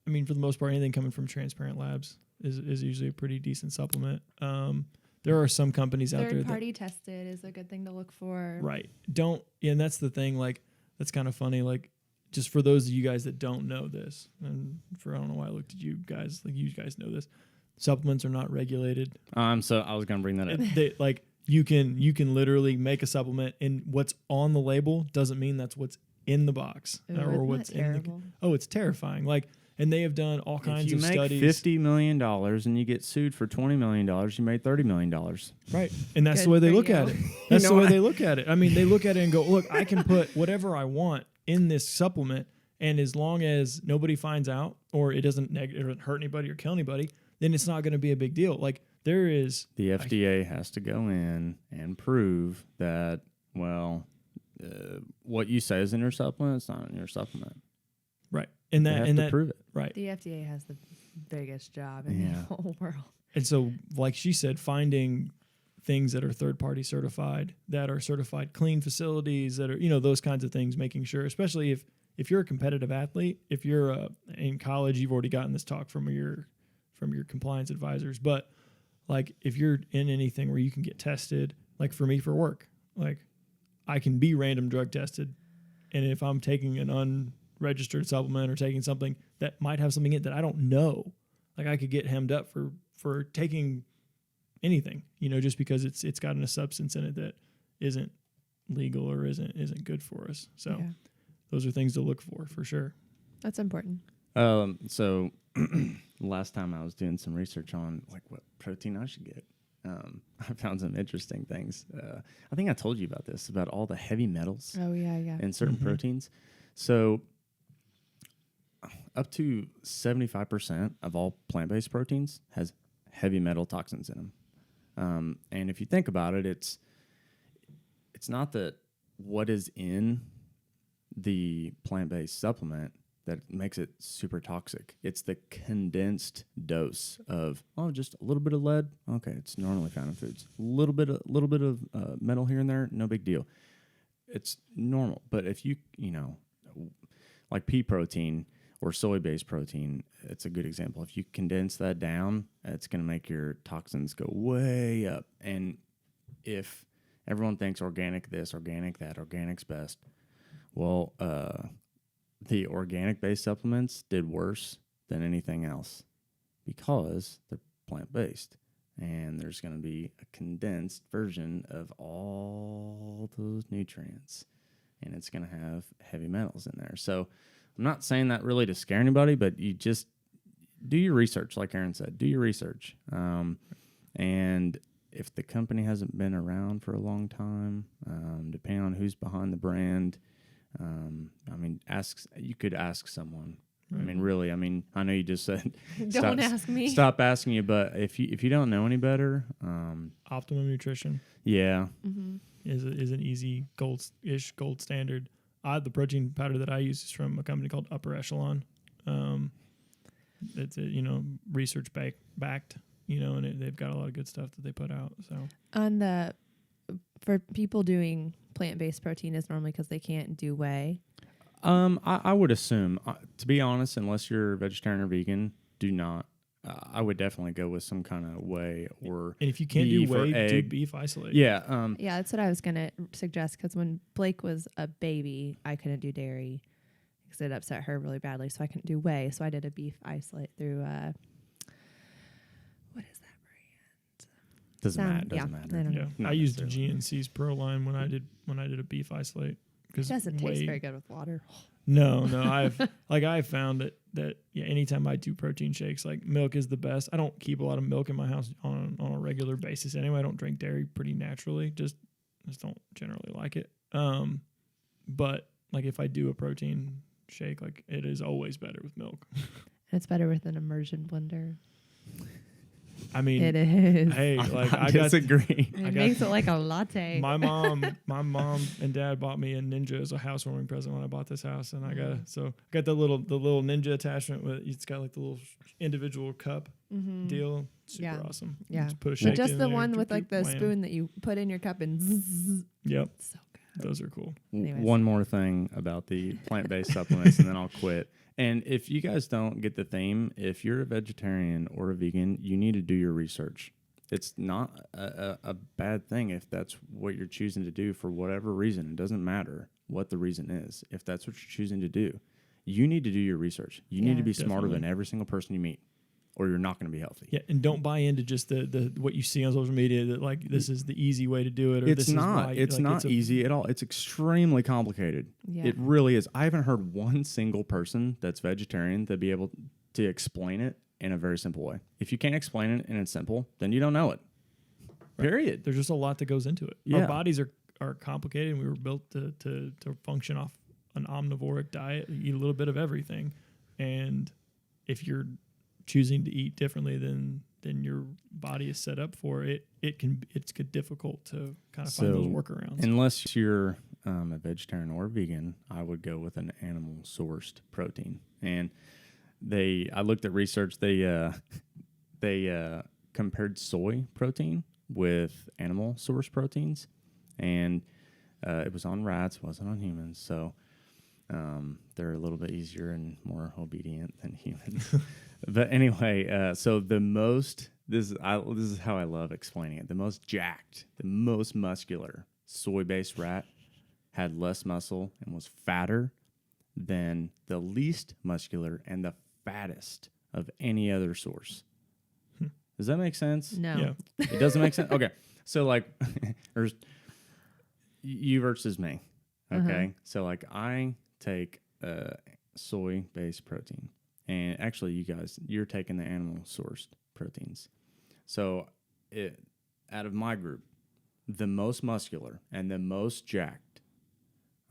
Speaker 1: I mean, for the most part, anything coming from Transparent Labs is usually a pretty decent supplement. There are some companies out there
Speaker 2: Third
Speaker 1: that
Speaker 2: party tested is a good thing to look for.
Speaker 1: right and that's the thing. Like that's kind of funny. Like just for those of you guys that don't know this, and I don't know why I looked at you guys. Like you guys know this. Supplements are not regulated.
Speaker 3: So I was gonna bring that up.
Speaker 1: They, like you can literally make a supplement, and what's on the label doesn't mean that's what's in the box
Speaker 2: Ooh,
Speaker 1: or
Speaker 2: isn't
Speaker 1: what's
Speaker 2: that
Speaker 1: in the.
Speaker 2: terrible?
Speaker 1: Oh, it's terrifying. Like, and they have done all kinds
Speaker 3: If you
Speaker 1: of
Speaker 3: make
Speaker 1: studies.
Speaker 3: $50 million and you get sued for $20 million, you made $30 million.
Speaker 1: Right. And that's
Speaker 2: Good
Speaker 1: the way they
Speaker 2: for
Speaker 1: look
Speaker 2: you.
Speaker 1: at it. That's
Speaker 3: know
Speaker 1: the way
Speaker 3: what?
Speaker 1: they look at it. I mean, they look at it and go, look, I can put whatever I want in this supplement. And as long as nobody finds out or it doesn't hurt anybody or kill anybody, then it's not going to be a big deal. Like there is.
Speaker 3: The FDA has to go in and prove that, what you say is in your supplement, it's not in your supplement.
Speaker 1: Right. And
Speaker 3: They
Speaker 1: that,
Speaker 3: have
Speaker 1: and
Speaker 3: to
Speaker 1: that,
Speaker 3: prove it.
Speaker 1: right.
Speaker 2: The FDA has the biggest job in
Speaker 3: Yeah.
Speaker 2: the whole world.
Speaker 1: And so, like she said, finding things that are third party certified, that are certified clean facilities, that are, those kinds of things, making sure, especially if you're a competitive athlete, if you're in college, you've already gotten this talk from your compliance advisors. But like if you're in anything where you can get tested, like for me for work, like I can be random drug tested. And if I'm taking an unregistered supplement or taking something that might have something in it that I don't know, like I could get hemmed up for taking anything, just because it's got a substance in it that isn't legal or isn't good for us. So
Speaker 2: Yeah.
Speaker 1: those are things to look for sure.
Speaker 2: That's important.
Speaker 3: So last time I was doing some research on like what protein I should get. I found some interesting things. I think I told you about this, about all the heavy metals
Speaker 2: Oh, yeah.
Speaker 3: in certain proteins. So up to 75% of all plant-based proteins has heavy metal toxins in them. And if you think about it, it's not that what is in the plant-based supplement that makes it super toxic. It's the condensed dose of just a little bit of lead. Okay, it's normally found in foods. A little bit of metal here and there, no big deal. It's normal. But if you like pea protein or soy-based protein, it's a good example. If you condense that down, it's going to make your toxins go way up. And if everyone thinks organic this, organic that, organic's best, well, the organic-based supplements did worse than anything else because they're plant-based. And there's going to be a condensed version of all those nutrients. And it's going to have heavy metals in there. So I'm not saying that really to scare anybody, but you just do your research, like Aaron said. Do your research. And if the company hasn't been around for a long time, depending on who's behind the brand, I mean, you could ask someone. I mean, really, I mean, I know you just said
Speaker 2: Don't ask me.
Speaker 3: Stop asking you, but if you don't know any better,
Speaker 1: Optimum Nutrition
Speaker 3: yeah,
Speaker 2: Mm-hmm.
Speaker 1: is an easy gold standard. The protein powder that I use is from a company called Upper Echelon. It's research backed, and they've got a lot of good stuff that they put out. So
Speaker 2: For people doing plant-based protein is normally because they can't do whey.
Speaker 3: I would assume, to be honest, unless you're vegetarian or vegan, do not. I would definitely go with some kind of whey or
Speaker 1: and if you can't do
Speaker 3: beef or
Speaker 1: whey, do
Speaker 3: egg.
Speaker 1: beef isolate.
Speaker 3: Yeah.
Speaker 2: Yeah, that's what I was gonna suggest because when Blake was a baby, I couldn't do dairy because it upset her really badly, so I couldn't do whey. So I did a beef isolate through what is that brand?
Speaker 3: Doesn't matter.
Speaker 2: Yeah,
Speaker 3: Doesn't matter.
Speaker 2: I don't
Speaker 1: Yeah,
Speaker 2: know.
Speaker 3: Not
Speaker 1: I used the
Speaker 3: necessarily.
Speaker 1: GNC's Pro line when I did a beef isolate.
Speaker 2: It
Speaker 1: Because
Speaker 2: doesn't taste very good with water.
Speaker 1: No, I've found that anytime I do protein shakes, like milk is the best. I don't keep a lot of milk in my house on a regular basis anyway. I don't drink dairy pretty naturally. Just don't generally like it. But like if I do a protein shake, like it is always better with milk.
Speaker 2: And it's better with an immersion blender.
Speaker 1: I mean,
Speaker 2: It is.
Speaker 1: hey, like
Speaker 3: I
Speaker 1: I got
Speaker 3: disagree.
Speaker 2: It
Speaker 1: got-
Speaker 2: makes it like a latte.
Speaker 1: my mom and dad bought me a Ninja as a housewarming present when I bought this house, and I got the little Ninja attachment with it's got like the little individual cup deal. Super
Speaker 2: Yeah.
Speaker 1: awesome.
Speaker 2: Yeah.
Speaker 1: Just put a shake
Speaker 2: Just
Speaker 1: in
Speaker 2: the
Speaker 1: there,
Speaker 2: one with like the
Speaker 1: wham.
Speaker 2: spoon that you put in your cup and zzz.
Speaker 1: Yep,
Speaker 2: So good.
Speaker 1: those are cool.
Speaker 2: Anyways.
Speaker 3: One more thing about the plant-based supplements, and then I'll quit. And if you guys don't get the theme, if you're a vegetarian or a vegan, you need to do your research. It's not a bad thing if that's what you're choosing to do for whatever reason. It doesn't matter what the reason is. If that's what you're choosing to do, you need to do your research. You need
Speaker 2: Yeah.
Speaker 3: to be smarter
Speaker 1: Definitely.
Speaker 3: than every single person you meet, or you're not going to be healthy.
Speaker 1: Yeah, and don't buy into just the what you see on social media that like this is the easy way to do it. Or
Speaker 3: It's
Speaker 1: this
Speaker 3: not.
Speaker 1: Is why,
Speaker 3: It's
Speaker 1: like,
Speaker 3: not
Speaker 1: a-
Speaker 3: easy at all. It's extremely complicated.
Speaker 2: Yeah.
Speaker 3: It really is. I haven't heard one single person that's vegetarian that be able to explain it in a very simple way. If you can't explain it and it's simple, then you don't know it. Period.
Speaker 1: There's just a lot that goes into it.
Speaker 3: Yeah.
Speaker 1: Our bodies are complicated, and we were built to function off an omnivoric diet. You eat a little bit of everything, and if you're choosing to eat differently than your body is set up for, it's difficult to kind of find those workarounds.
Speaker 3: Unless you're a vegetarian or vegan, I would go with an animal sourced protein. And I looked at research. They compared soy protein with animal source proteins, and it was on rats, wasn't on humans. So they're a little bit easier and more obedient than humans. But anyway, so this is how I love explaining it. The most jacked, the most muscular soy-based rat had less muscle and was fatter than the least muscular and the fattest of any other source. Does that make sense?
Speaker 2: No.
Speaker 1: Yeah.
Speaker 3: It doesn't make sense? Okay. So, like, there's you versus me. Okay. So, like, I take soy-based protein. And actually, you guys, you're taking the animal-sourced proteins. So, out of my group, the most muscular and the most jacked,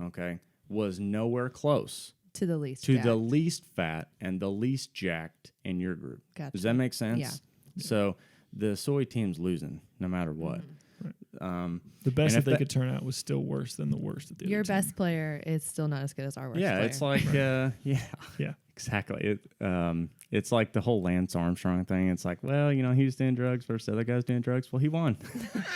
Speaker 3: okay, was nowhere close
Speaker 2: To the least.
Speaker 3: to
Speaker 2: jacked.
Speaker 3: the least fat and the least jacked in your group.
Speaker 2: Gotcha.
Speaker 3: Does that make sense?
Speaker 2: Yeah.
Speaker 3: So the soy team's losing no matter what.
Speaker 1: The best
Speaker 3: And
Speaker 1: that
Speaker 3: if
Speaker 1: they
Speaker 3: that-
Speaker 1: could turn out was still worse than the worst that the
Speaker 2: Your
Speaker 1: other team.
Speaker 2: best player is still not as good as our worst
Speaker 3: Yeah,
Speaker 2: player.
Speaker 3: it's like
Speaker 1: Yeah.
Speaker 3: exactly. It's like the whole Lance Armstrong thing. It's like, well, he was doing drugs versus the other guys doing drugs. Well, he won.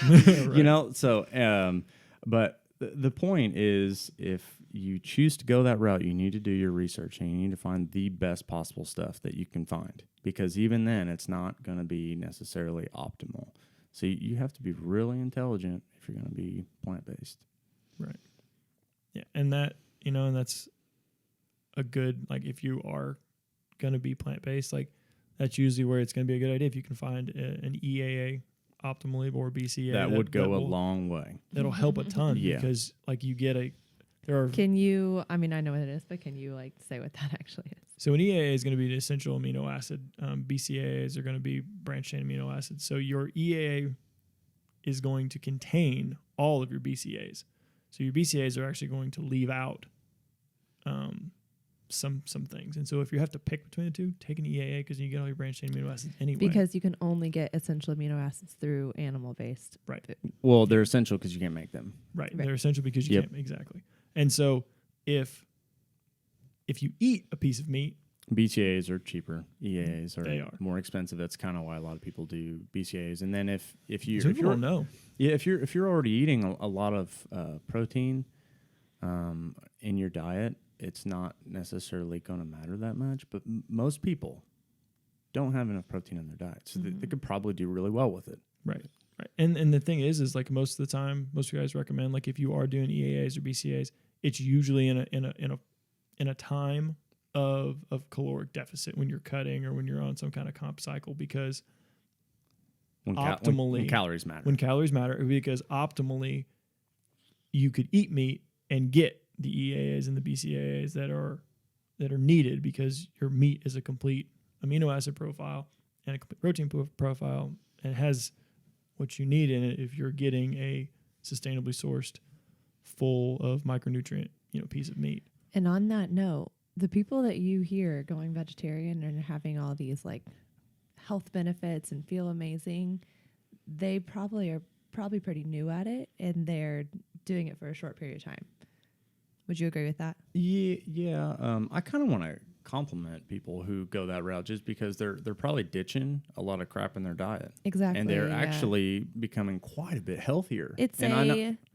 Speaker 1: Right.
Speaker 3: So but the point is, if you choose to go that route, you need to do your research and you need to find the best possible stuff that you can find, because even then it's not going to be necessarily optimal. So you have to be really intelligent if you're going to be plant-based.
Speaker 1: Right. Yeah, and that's a good, like, if you are going to be plant-based, like, that's usually where it's going to be a good idea if you can find an EAA optimally or BCA.
Speaker 3: That would go a
Speaker 1: will-
Speaker 3: long way.
Speaker 1: That'll help a ton
Speaker 3: Yeah.
Speaker 1: because, like, there are
Speaker 2: Can you? I mean, I know what it is, but can you like say what that actually is?
Speaker 1: So an EAA is going to be an essential amino acid. BCAAs are going to be branched chain amino acids. So your EAA is going to contain all of your BCAAs. So your BCAAs are actually going to leave out some things. And so if you have to pick between the two, take an EAA because you get all your branched chain amino acids anyway.
Speaker 2: Because you can only get essential amino acids through animal-based.
Speaker 1: Right.
Speaker 3: Well, they're essential because you can't make them.
Speaker 1: Right.
Speaker 2: Right.
Speaker 1: They're essential because you
Speaker 3: Yep.
Speaker 1: can't. Exactly. And so if you eat a piece of meat,
Speaker 3: BCAAs are cheaper. EAAs
Speaker 1: They
Speaker 3: are
Speaker 1: are.
Speaker 3: more expensive. That's kind of why a lot of people do BCAAs. And then if you
Speaker 1: some
Speaker 3: if
Speaker 1: people
Speaker 3: you're
Speaker 1: don't know.
Speaker 3: yeah if you're already eating a lot of protein in your diet, it's not necessarily going to matter that much. But most people don't have enough protein in their diet, so they could probably do really well with it.
Speaker 1: Right. Right. And the thing is like most of the time, most of you guys recommend, like if you are doing EAAs or BCAAs, it's usually in a time of caloric deficit when you're cutting or when you're on some kind of comp cycle, because
Speaker 3: When
Speaker 1: optimally
Speaker 3: calories matter.
Speaker 1: when calories matter, because optimally you could eat meat and get the EAAs and the BCAAs that are needed, because your meat is a complete amino acid profile and a complete protein profile and has what you need in it if you're getting a sustainably sourced, full of micronutrient, piece of meat.
Speaker 2: And on that note, the people that you hear going vegetarian and having all these like health benefits and feel amazing, they are probably pretty new at it, and they're doing it for a short period of time. Would you agree with that?
Speaker 3: Yeah. I kind of want to compliment people who go that route, just because they're probably ditching a lot of crap in their diet.
Speaker 2: Exactly.
Speaker 3: And they're
Speaker 2: yeah.
Speaker 3: actually becoming quite a bit healthier.
Speaker 2: It's an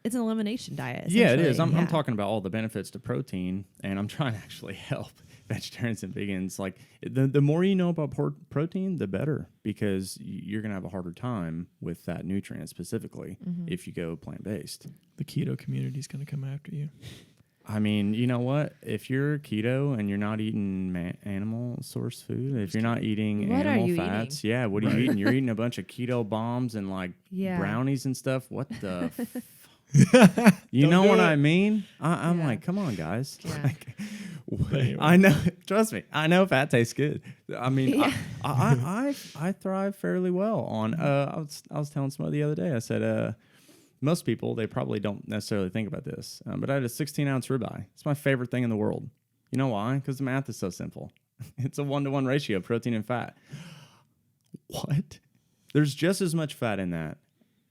Speaker 2: elimination diet.
Speaker 3: Yeah, it is.
Speaker 2: essentially.
Speaker 3: I'm talking about all the benefits to protein, and I'm trying to actually help vegetarians and vegans. Like the more you know about protein, the better, because you're going to have a harder time with that nutrient specifically if you go plant-based.
Speaker 1: The keto community is going to come after you.
Speaker 3: I mean, you know what? If you're keto and you're not eating animal source food, if you're not eating
Speaker 2: What are
Speaker 3: animal
Speaker 2: you
Speaker 3: fats,
Speaker 2: eating?
Speaker 3: yeah, what are you eating? You're eating a bunch of keto bombs and like
Speaker 2: Yeah.
Speaker 3: brownies and stuff. What the? You
Speaker 1: Don't
Speaker 3: know
Speaker 1: do
Speaker 3: what
Speaker 1: it.
Speaker 3: I mean? I'm
Speaker 2: Yeah.
Speaker 3: like, come on, guys.
Speaker 2: Yeah.
Speaker 3: Like,
Speaker 1: Anyway.
Speaker 3: I know. Trust me. I know fat tastes good. I mean,
Speaker 2: Yeah.
Speaker 3: I thrive fairly well on. I was telling somebody the other day. I said, most people, they probably don't necessarily think about this, but I had a 16-ounce ribeye. It's my favorite thing in the world. You know why? Because the math is so simple. It's a 1-to-1 ratio of protein and fat. What? There's just as much fat in that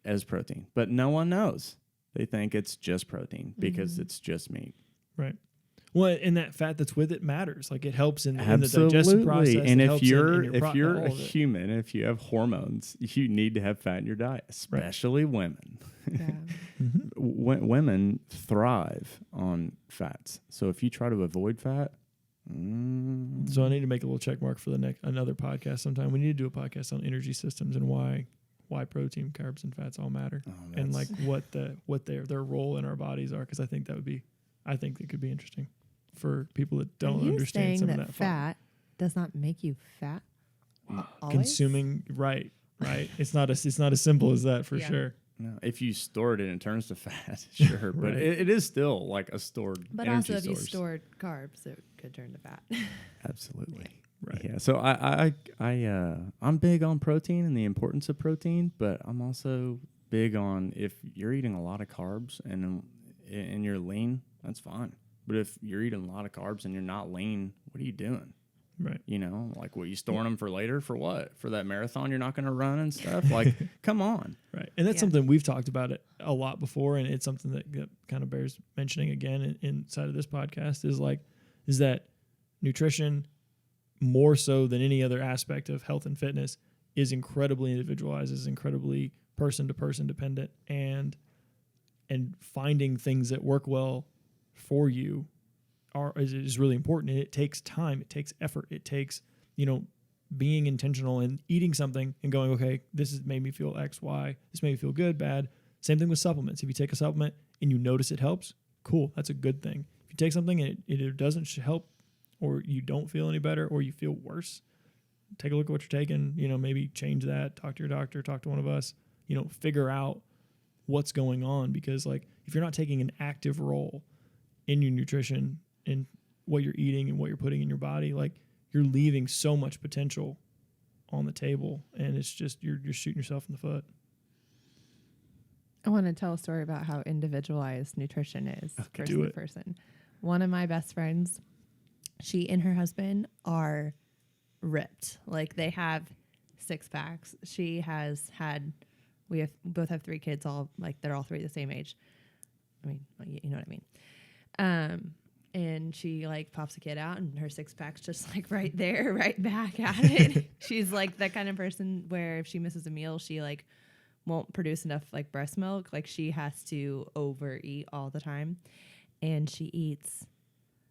Speaker 3: as protein, but no one knows. They think it's just protein because it's just meat.
Speaker 1: Right. Well, and that fat that's with it matters. Like it helps in the digestive
Speaker 3: Absolutely.
Speaker 1: process.
Speaker 3: And
Speaker 1: it
Speaker 3: if
Speaker 1: helps
Speaker 3: you're
Speaker 1: in your
Speaker 3: if you're
Speaker 1: all
Speaker 3: a
Speaker 1: of it.
Speaker 3: human, if you have hormones, you need to have fat in your diet, especially women.
Speaker 2: Yeah.
Speaker 3: Women thrive on fats. So if you try to avoid fat,
Speaker 1: So I need to make a little check mark for another podcast sometime. We need to do a podcast on energy systems and why protein, carbs, and fats all matter, and like what their role in our bodies are. Because I think it could be interesting for people that don't
Speaker 2: Are you
Speaker 1: understand
Speaker 2: saying
Speaker 1: some
Speaker 2: that
Speaker 1: of that
Speaker 2: fat does not make you fat? Always?
Speaker 1: consuming. Right. It's not as simple as that for
Speaker 2: Yeah.
Speaker 1: sure.
Speaker 3: no, if you stored it in terms of fat, sure, but
Speaker 1: Right.
Speaker 3: it is still like a stored
Speaker 2: But
Speaker 3: energy
Speaker 2: also, if you
Speaker 3: source.
Speaker 2: stored carbs, it could turn to fat.
Speaker 3: Absolutely.
Speaker 1: Right.
Speaker 3: Yeah. So I'm big on protein and the importance of protein, but I'm also big on, if you're eating a lot of carbs and you're lean, that's fine. But if you're eating a lot of carbs and you're not lean, what are you doing?
Speaker 1: Right.
Speaker 3: You know, like, what, you storing them for later? For what? For that marathon you're not going to run and stuff? Like, come on.
Speaker 1: Right. And that's
Speaker 2: Yeah.
Speaker 1: something we've talked about it a lot before, and it's something that kind of bears mentioning again inside of this podcast is that nutrition, more so than any other aspect of health and fitness, is incredibly individualized, is incredibly person to person dependent, and finding things that work well for you is really important. And it takes time, it takes effort, it takes, being intentional and eating something and going, okay, this has made me feel X, Y, this made me feel good, bad. Same thing with supplements. If you take a supplement and you notice it helps, cool, that's a good thing. If you take something and it doesn't help, or you don't feel any better, or you feel worse, take a look at what you're taking, maybe change that, talk to your doctor, talk to one of us, figure out what's going on. Because like, if you're not taking an active role in your nutrition and what you're eating and what you're putting in your body, like, you're leaving so much potential. on the table, and it's just you're shooting yourself in the foot.
Speaker 2: I want to tell a story about how individualized nutrition is
Speaker 1: do
Speaker 2: person to
Speaker 1: it.
Speaker 2: person. One of my best friends, she and her husband are ripped. Like they have 6 packs. She has had, we both have 3 kids, all like they're all 3 the same age. I mean, you know what I mean? And she like pops a kid out and her 6-pack's just like right there, right back at it. She's like that kind of person where if she misses a meal, she like won't produce enough like breast milk. Like she has to overeat all the time. And she eats,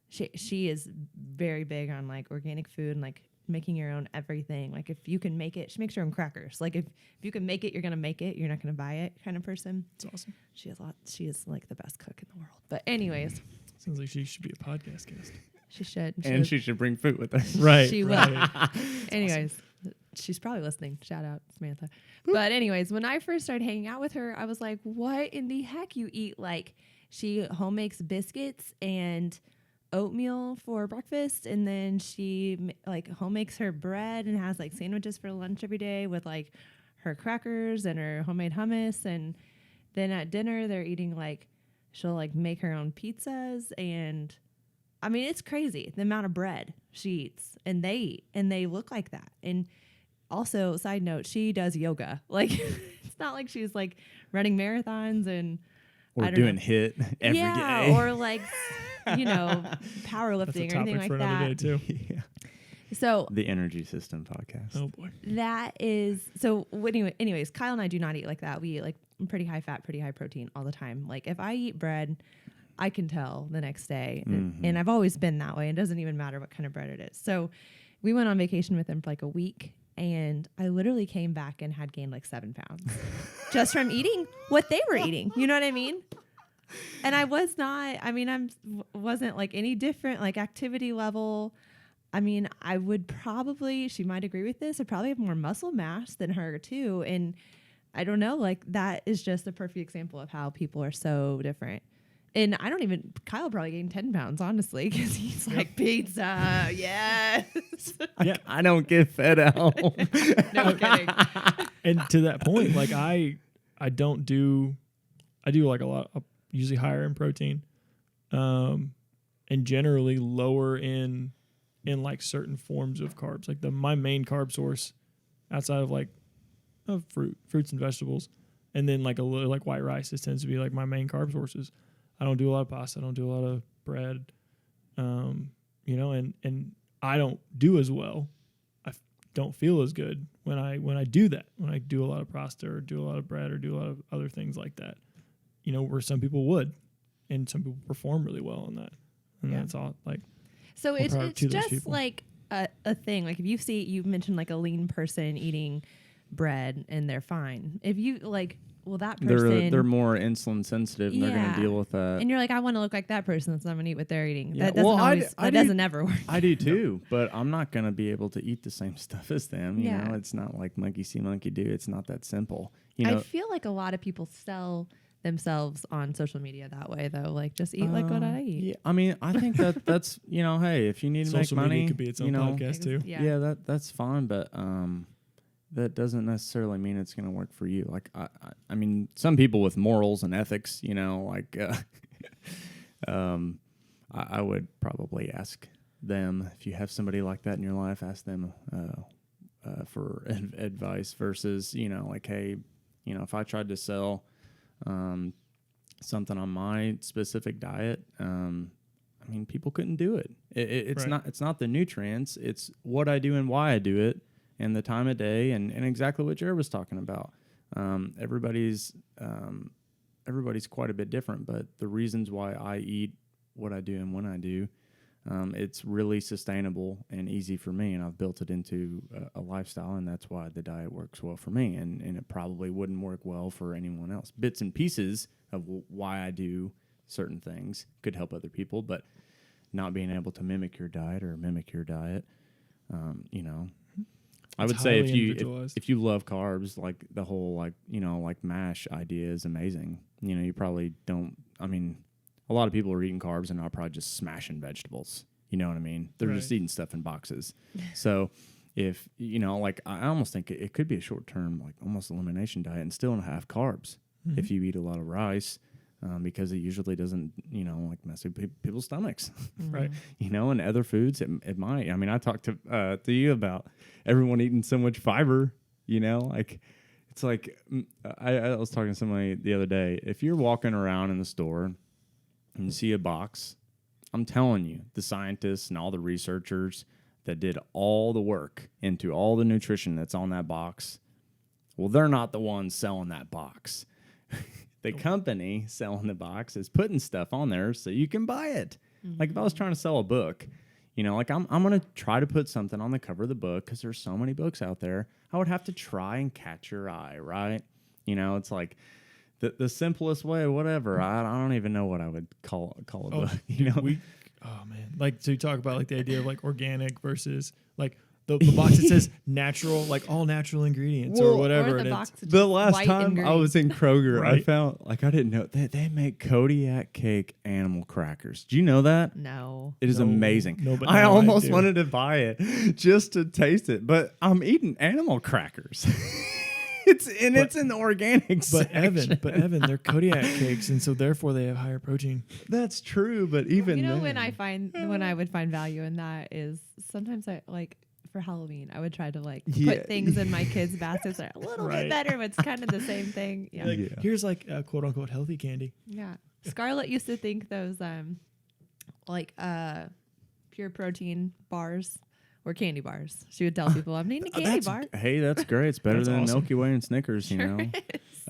Speaker 2: she is very big on like organic food and like making your own everything. Like if you can make it, she makes her own crackers. Like if you can make it, you're going to make it. You're not going to buy it kind of person.
Speaker 1: It's awesome.
Speaker 2: She is like the best cook in the world. But anyways,
Speaker 1: Sounds like she should be a podcast guest.
Speaker 2: she should.
Speaker 3: And she should bring food with us.
Speaker 1: Right.
Speaker 2: She will.
Speaker 1: right.
Speaker 2: Anyways, she's probably listening. Shout out Samantha. But anyways, when I first started hanging out with her, I was like, what in the heck you eat? Like she home makes biscuits and oatmeal for breakfast. And then she like home makes her bread and has like sandwiches for lunch every day with like her crackers and her homemade hummus. And then at dinner, they're eating like, she'll like make her own pizzas. And I mean, it's crazy the amount of bread she eats and they eat and they look like that. And also, side note, she does yoga. Like, it's not like she's like running marathons and
Speaker 3: Or
Speaker 2: I don't
Speaker 3: doing
Speaker 2: know.
Speaker 3: HIIT every day.
Speaker 2: Yeah, or like, you know,
Speaker 1: That's a
Speaker 2: powerlifting or anything
Speaker 1: topic
Speaker 2: like
Speaker 1: for another day
Speaker 2: that.
Speaker 1: too.
Speaker 3: Yeah.
Speaker 2: So
Speaker 3: The Energy System podcast.
Speaker 1: Oh boy.
Speaker 2: that is so. Anyways, Kyle and I do not eat like that. We eat like pretty high fat, pretty high protein all the time. Like if I eat bread, I can tell the next day, and I've always been that way. It doesn't even matter what kind of bread it is. So we went on vacation with them for like a week, and I literally came back and had gained like 7 pounds just from eating what they were eating. You know what I mean? And I was not. I mean, wasn't like any different, like activity level. I mean, I would probably, she might agree with this, I probably have more muscle mass than her too. And I don't know, like that is just a perfect example of how people are so different. And I don't even, Kyle probably gained 10 pounds, honestly, because he's like, pizza, yes.
Speaker 1: Yeah.
Speaker 3: I don't get fed at home.
Speaker 2: No kidding.
Speaker 1: And to that point, like I do like a lot, usually higher in protein, and generally lower in like certain forms of carbs. Like my main carb source outside of like fruits and vegetables, and then like a little like white rice. This tends to be like my main carb sources. I don't do a lot of pasta. I don't do a lot of bread. You know, and I don't do as well. I don't feel as good when I do that. When I do a lot of pasta or do a lot of bread or do a lot of other things like that. You know, where some people would, and some people perform really well on that. And
Speaker 2: Yeah.
Speaker 1: that's all like.
Speaker 2: So it's
Speaker 1: proud to those
Speaker 2: just
Speaker 1: people.
Speaker 2: like a thing. Like if you mentioned like a lean person eating bread and they're fine. If you like, well, that person.
Speaker 3: They're more insulin sensitive and they're going
Speaker 2: Yeah.
Speaker 3: to deal with that.
Speaker 2: And you're like, I want to look like that person, so I'm gonna eat what they're eating.
Speaker 3: Yeah,
Speaker 2: That doesn't
Speaker 3: well,
Speaker 2: always.
Speaker 3: I
Speaker 2: That
Speaker 3: do-
Speaker 2: doesn't ever work.
Speaker 3: I do too, but I'm not going to be able to eat the same stuff as them. You
Speaker 2: Yeah.
Speaker 3: know, it's not like monkey see, monkey do. It's not that simple. You
Speaker 2: I
Speaker 3: know,
Speaker 2: feel like a lot of people sell themselves on social media that way, though. Like, just eat like what I eat.
Speaker 3: Yeah, I mean, I think that's you know, hey, if you need to
Speaker 1: Social
Speaker 3: make money,
Speaker 1: media could be its own
Speaker 3: you know,
Speaker 1: podcast too.
Speaker 2: Yeah.
Speaker 3: that's fine, but that doesn't necessarily mean it's going to work for you. Like, I mean, some people with morals and ethics, you know, like, I would probably ask them, if you have somebody like that in your life, ask them for advice versus, you know, like, hey, you know, if I tried to sell something on my specific diet, I mean, people couldn't do it. It's
Speaker 1: Right.
Speaker 3: it's not the nutrients. It's what I do and why I do it, and the time of day, and exactly what Jared was talking about. Everybody's quite a bit different, but the reasons why I eat what I do and when I do, it's really sustainable and easy for me, and I've built it into a lifestyle, and that's why the diet works well for me, and it probably wouldn't work well for anyone else. Bits and pieces of why I do certain things could help other people, but not being able to mimic your diet or mimic your diet, you know. I
Speaker 1: It's
Speaker 3: would say
Speaker 1: highly individualized.
Speaker 3: if you love carbs, like the whole like, you know, like MASH idea is amazing. You know, you probably don't. I mean, a lot of people are eating carbs and are probably just smashing vegetables. You know what I mean? They're just
Speaker 1: Right.
Speaker 3: eating stuff in boxes. So if, you know, like I almost think it could be a short term, like almost elimination diet and still not have carbs. if you eat a lot of rice, because it usually doesn't, like mess with people's stomachs.
Speaker 1: Right.
Speaker 3: And other foods, it might. I mean, I talked to you about everyone eating so much fiber, like it's like I was talking to somebody the other day. If you're walking around in the store and you see a box, I'm telling you, the scientists and all the researchers that did all the work into all the nutrition that's on that box, well, they're not the ones selling that box. The company selling the box is putting stuff on there so you can buy it. Mm-hmm. Like if I was trying to sell a book, like I'm going to try to put something on the cover of the book because there's so many books out there. I would have to try and catch your eye, right? It's like the simplest way, whatever. I don't even know what I would call a book,
Speaker 1: Oh man, like so you talk about like the idea of like organic versus like the box that says natural, like all natural ingredients or whatever.
Speaker 2: Or
Speaker 1: and
Speaker 3: the last time I was in Kroger,
Speaker 1: right.
Speaker 3: I found I didn't know that they make Kodiak cake animal crackers. Do you know that?
Speaker 2: No.
Speaker 3: It is amazing.
Speaker 1: No, but
Speaker 3: I
Speaker 1: now
Speaker 3: almost
Speaker 1: do.
Speaker 3: wanted to buy it just to taste it, but I'm eating animal crackers. It's in the organic
Speaker 1: But
Speaker 3: section.
Speaker 1: Evan, they're Kodiak cakes, and so therefore they have higher protein.
Speaker 3: That's true, but even
Speaker 2: when I would find value in that is sometimes I like for Halloween I would try to like put things in my kids' baskets that are a little bit better, but it's kind of the same thing. Yeah.
Speaker 1: Like, here's like quote unquote healthy candy.
Speaker 2: Yeah. Scarlett used to think those pure protein bars were candy bars. She would tell people, I'm eating a candy bar.
Speaker 3: Hey, that's great. It's better
Speaker 1: That's
Speaker 3: than
Speaker 1: awesome.
Speaker 3: Milky Way and Snickers,
Speaker 2: Sure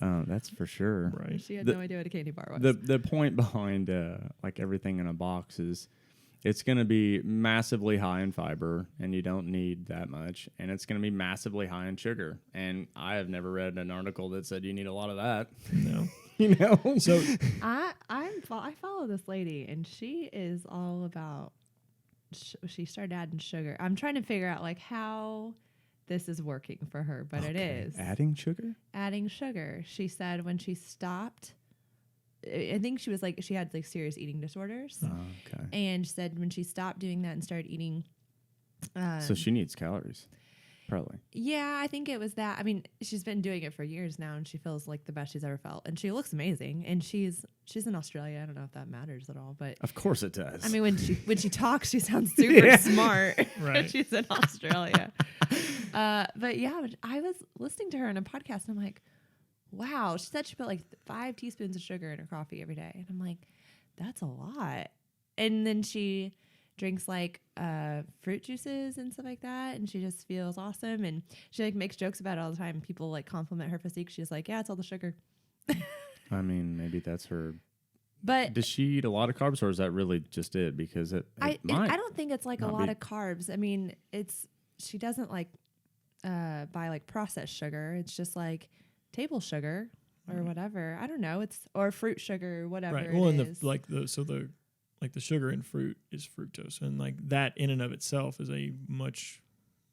Speaker 3: That's for sure.
Speaker 1: Right.
Speaker 2: She had no idea what a candy bar was.
Speaker 3: The point behind like everything in a box is it's going to be massively high in fiber, and you don't need that much, and it's going to be massively high in sugar. And I have never read an article that said you need a lot of that.
Speaker 1: No.
Speaker 3: So
Speaker 2: I follow this lady, and she is all about. She started adding sugar. I'm trying to figure out like how this is working for her, but it is
Speaker 3: adding sugar.
Speaker 2: Adding sugar. She said when she stopped, I think she was like she had like serious eating disorders.
Speaker 3: Okay.
Speaker 2: And she said when she stopped doing that and started eating.
Speaker 3: So she needs calories. Probably.
Speaker 2: Yeah, I think it was that. I mean, she's been doing it for years now, and she feels like the best she's ever felt. And she looks amazing. And she's in Australia. I don't know if that matters at all, but
Speaker 3: Of course it does.
Speaker 2: I mean, when she talks, she sounds super smart.
Speaker 1: Right.
Speaker 2: She's in Australia. But yeah, I was listening to her in a podcast, and I'm like, wow. She said she put like 5 teaspoons of sugar in her coffee every day, and I'm like, that's a lot. And then she drinks like fruit juices and stuff like that, and she just feels awesome. And she like makes jokes about it all the time. People like compliment her physique. She's like, yeah, it's all the sugar.
Speaker 3: I mean, maybe that's her.
Speaker 2: But
Speaker 3: does she eat a lot of carbs, or is that really just it? Because
Speaker 2: I don't think it's like a
Speaker 3: not
Speaker 2: lot
Speaker 3: be.
Speaker 2: of carbs. I mean, she doesn't like buy like processed sugar. It's just like table sugar or whatever. I don't know. Or fruit sugar, whatever.
Speaker 1: Right. Well,
Speaker 2: it
Speaker 1: and
Speaker 2: is.
Speaker 1: the sugar in fruit is fructose, and like that in and of itself is a much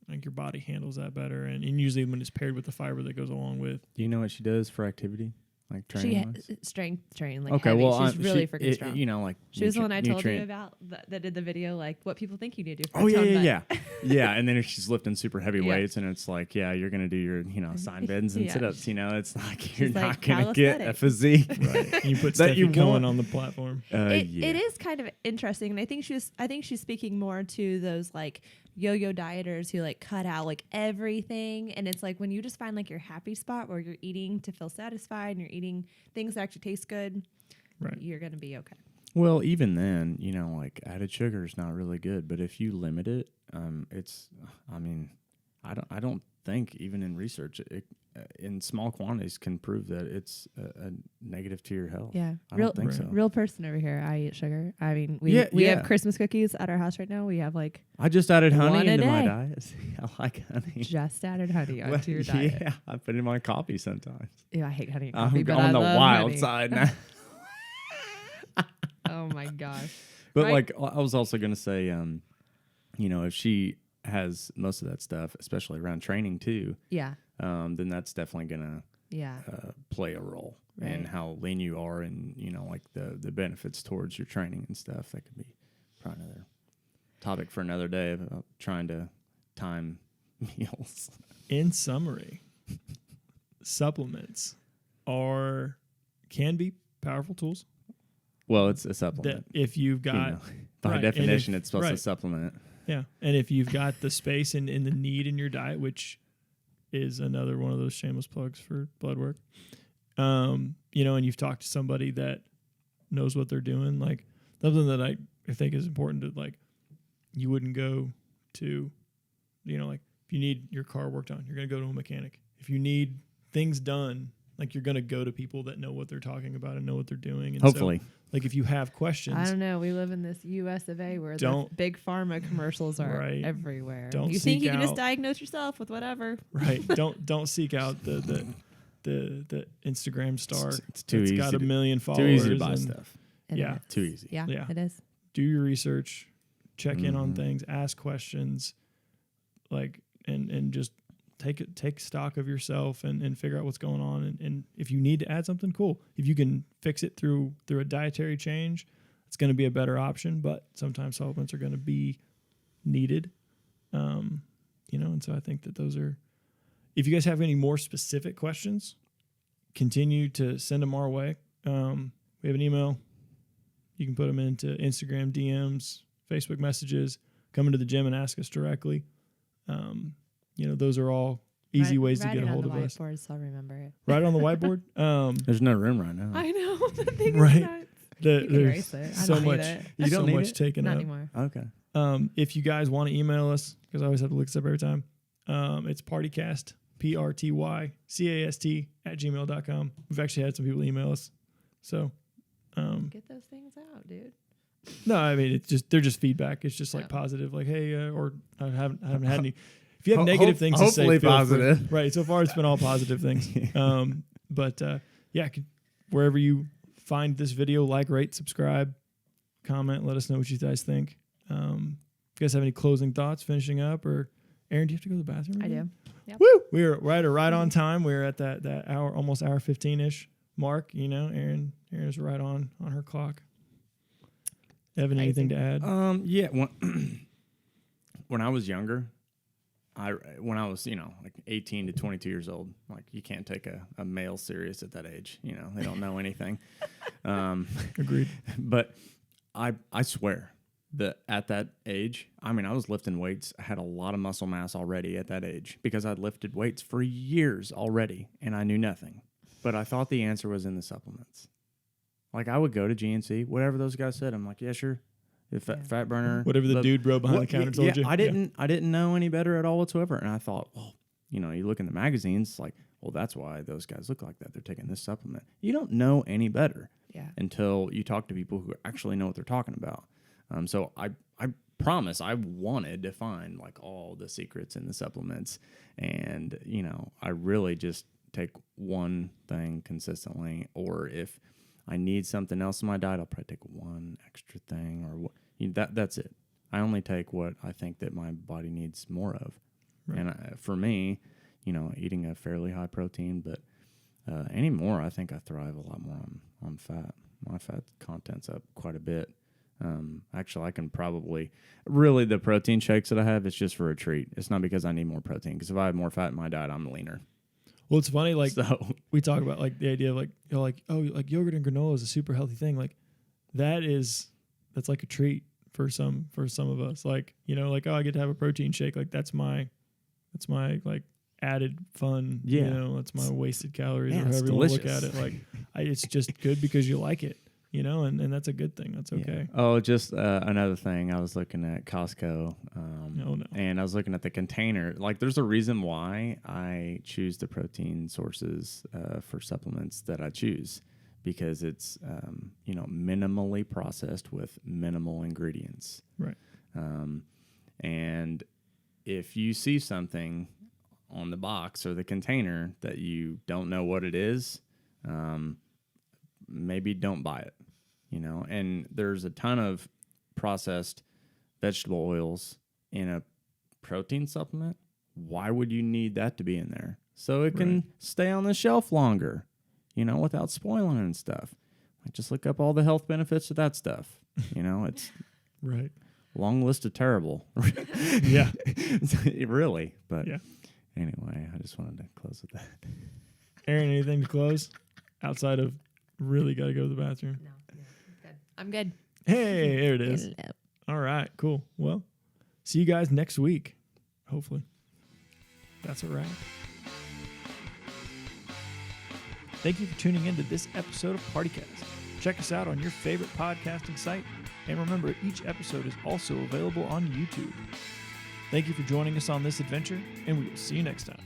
Speaker 1: like your body handles that better, and usually when it's paired with the fiber that goes along with.
Speaker 3: Do you know what she does for activity? Like training?
Speaker 2: Strength train, like
Speaker 3: Okay,
Speaker 2: heavy.
Speaker 3: well,
Speaker 2: She's really freaking strong.
Speaker 3: Like
Speaker 2: She was the one I told you about that did the video, like what people think you need to do. For
Speaker 3: Oh
Speaker 2: a tone
Speaker 3: yeah.
Speaker 2: butt.
Speaker 3: Yeah. And then if she's lifting super heavy
Speaker 2: Yeah.
Speaker 3: weights, and it's like, yeah, you're gonna do your sine bends and
Speaker 2: Yeah.
Speaker 3: sit-ups. It's like you're
Speaker 2: She's
Speaker 3: not
Speaker 2: like
Speaker 3: gonna get a
Speaker 2: calisthenics.
Speaker 3: physique.
Speaker 1: Right. And you put
Speaker 3: That
Speaker 1: Steffi
Speaker 3: you
Speaker 1: Cohen
Speaker 3: want.
Speaker 1: on the platform.
Speaker 2: It is kind of interesting, and I think she's speaking more to those like yo-yo dieters who like cut out like everything, and it's like when you just find like your happy spot where you're eating to feel satisfied and you're eating things that actually taste good,
Speaker 1: Right.
Speaker 2: you're gonna be okay.
Speaker 3: Well, even then, like added sugar is not really good. But if you limit it, it's. I mean, I don't think even in research, in small quantities can prove that it's a negative to your health.
Speaker 2: Yeah,
Speaker 3: I don't think so.
Speaker 2: Real person over here. I eat sugar. I mean, we
Speaker 3: Yeah, yeah.
Speaker 2: have Christmas cookies at our house right now. We have like
Speaker 3: I just added
Speaker 2: One
Speaker 3: honey
Speaker 2: a
Speaker 3: into my
Speaker 2: day.
Speaker 3: diet. I like honey.
Speaker 2: just added honey
Speaker 3: Well,
Speaker 2: onto your diet.
Speaker 3: Yeah, I put it in my coffee sometimes.
Speaker 2: Ew, I hate honey in
Speaker 3: I'm
Speaker 2: coffee, but
Speaker 3: on
Speaker 2: I
Speaker 3: the
Speaker 2: love
Speaker 3: wild
Speaker 2: honey.
Speaker 3: side now.
Speaker 2: Oh my gosh.
Speaker 3: But
Speaker 2: Right.
Speaker 3: like I was also gonna say, if she has most of that stuff, especially around training too,
Speaker 2: Yeah.
Speaker 3: then that's definitely gonna
Speaker 2: Yeah.
Speaker 3: play a role in
Speaker 2: Right.
Speaker 3: how lean you are, and like the benefits towards your training and stuff. That could be probably another topic for another day about trying to time meals.
Speaker 1: In summary, supplements are can be powerful tools.
Speaker 3: Well, it's a
Speaker 1: That
Speaker 3: supplement.
Speaker 1: if you've
Speaker 3: You
Speaker 1: got
Speaker 3: know, by
Speaker 1: right, and if-
Speaker 3: definition, it's supposed to
Speaker 1: right.
Speaker 3: supplement.
Speaker 1: Yeah, and if you've got the space and the need in your diet, which is another one of those shameless plugs for blood work, you know, and you've talked to somebody that knows what they're doing, like something that I think is important to, like, you wouldn't go to, you know, like if you need your car worked on, you're going to go to a mechanic. If you need things done, like you're going to go to people that know what they're talking about and know what they're doing. And
Speaker 3: Hopefully.
Speaker 1: so, like if you have questions,
Speaker 2: I don't know. We live in this U.S. of A. where the
Speaker 1: Don't-
Speaker 2: big pharma commercials are
Speaker 1: Right.
Speaker 2: everywhere.
Speaker 1: Don't
Speaker 2: you think
Speaker 1: seek
Speaker 2: you can just
Speaker 1: out-
Speaker 2: diagnose yourself with whatever?
Speaker 1: right? Don't seek out the Instagram star.
Speaker 3: It's too
Speaker 1: that's
Speaker 3: easy.
Speaker 1: got a
Speaker 3: to,
Speaker 1: million
Speaker 3: too
Speaker 1: followers.
Speaker 3: easy to buy
Speaker 1: and
Speaker 3: stuff.
Speaker 2: It
Speaker 1: Yeah.
Speaker 2: is.
Speaker 3: Too easy.
Speaker 2: Yeah,
Speaker 1: Yeah.
Speaker 2: it is.
Speaker 1: Do your research, check in on
Speaker 3: Mhm.
Speaker 1: things, ask questions, like and just take stock of yourself and figure out what's going on. And if you need to add something, cool. If you can fix it through a dietary change, it's going to be a better option. But sometimes supplements are going to be needed. You know, and so I think that those are. If you guys have any more specific questions, continue to send them our way. We have an email. You can put them into Instagram DMs, Facebook messages, come into the gym and ask us directly. You know, those are all easy ways to get a hold of us.
Speaker 2: Whiteboard, so I'll remember it.
Speaker 1: Right on the whiteboard.
Speaker 3: There's no room right now.
Speaker 2: I know. The thing
Speaker 1: Right.
Speaker 2: is nuts.
Speaker 1: The,
Speaker 2: You can erase
Speaker 1: there's
Speaker 2: it. I
Speaker 1: so
Speaker 2: don't need
Speaker 1: much.
Speaker 2: it.
Speaker 3: You don't
Speaker 1: so
Speaker 3: need
Speaker 1: much
Speaker 3: it?
Speaker 1: taken
Speaker 2: Not
Speaker 1: up.
Speaker 2: anymore.
Speaker 3: Okay.
Speaker 1: If you guys want to email us, because I always have to look this up every time, it's partycast, PRTYCAST @gmail.com. We've actually had some people email us. So,
Speaker 2: Get those things out, dude.
Speaker 1: no, I mean, it's just, they're just feedback. It's just like
Speaker 2: Yeah.
Speaker 1: positive, like, hey, or I haven't had any. If you have
Speaker 3: Ho-
Speaker 1: negative
Speaker 3: hope-
Speaker 1: things to say,
Speaker 3: hopefully
Speaker 1: feel free.
Speaker 3: positive.
Speaker 1: Right. So far, it's been all positive things. But yeah, wherever you find this video, like, rate, subscribe, comment, let us know what you guys think. You guys have any closing thoughts, finishing up, or Aaron, do you have to go to the bathroom?
Speaker 2: I
Speaker 1: again?
Speaker 2: do.
Speaker 1: Woo! We were right on time. We were at that hour, almost hour 15-ish mark. You know, Erin's right on her clock. Evan,
Speaker 2: Crazy.
Speaker 1: anything to add?
Speaker 3: Yeah. When I was younger, when I was, like 18 to 22 years old, like you can't take a male serious at that age. You know, they don't know anything.
Speaker 1: Agreed.
Speaker 3: But I swear that at that age, I mean, I was lifting weights. I had a lot of muscle mass already at that age because I'd lifted weights for years already and I knew nothing. But I thought the answer was in the supplements. Like I would go to GNC, whatever those guys said. I'm like, yeah, sure. Fat burner.
Speaker 1: Whatever the dude bro behind the counter told you.
Speaker 3: I didn't know any better at all whatsoever. And I thought, well, you look in the magazines, it's like, well, that's why those guys look like that. They're taking this supplement. You don't know any better
Speaker 2: Yeah.
Speaker 3: until you talk to people who actually know what they're talking about. So I promise I wanted to find like all the secrets in the supplements. And, I really just take one thing consistently. Or if I need something else in my diet, I'll probably take one extra thing or that's it. I only take what I think that my body needs more of.
Speaker 1: Right.
Speaker 3: And for me, eating a fairly high protein, but anymore, I think I thrive a lot more on fat. My fat content's up quite a bit. Actually, I can probably really the protein shakes that I have, it's just for a treat. It's not because I need more protein. Because if I have more fat in my diet, I'm leaner.
Speaker 1: Well, it's funny, like
Speaker 3: So
Speaker 1: we talk about like the idea of like like yogurt and granola is a super healthy thing. Like that's like a treat for some of us. Like like I get to have a protein shake. Like that's my like added fun.
Speaker 3: Yeah.
Speaker 1: That's my wasted calories
Speaker 3: Yeah,
Speaker 1: or
Speaker 3: it's
Speaker 1: however you want to look
Speaker 3: delicious.
Speaker 1: at it. Like it's just good because you like it. And that's a good thing. That's
Speaker 3: yeah.
Speaker 1: okay.
Speaker 3: Oh, just another thing. I was looking at Costco,
Speaker 1: No.
Speaker 3: and I was looking at the container. Like, there's a reason why I choose the protein sources for supplements that I choose, because it's minimally processed with minimal ingredients.
Speaker 1: Right.
Speaker 3: And if you see something on the box or the container that you don't know what it is, maybe don't buy it, and there's a ton of processed vegetable oils in a protein supplement. Why would you need that to be in there? So it can stay on the shelf longer, without spoiling and stuff. Like, just look up all the health benefits of that stuff. It's
Speaker 1: Right.
Speaker 3: long list of terrible.
Speaker 1: Yeah.
Speaker 3: Really. But
Speaker 1: Yeah.
Speaker 3: anyway, I just wanted to close with that.
Speaker 1: Aaron, anything to close outside of really got to go to the bathroom.
Speaker 2: No, I'm good.
Speaker 1: Hey, there it is.
Speaker 2: Hello.
Speaker 1: All right, cool. Well, see you guys next week. Hopefully. That's a wrap. Thank you for tuning in to this episode of PartyCast. Check us out on your favorite podcasting site. And remember, each episode is also available on YouTube. Thank you for joining us on this adventure, and we will see you next time.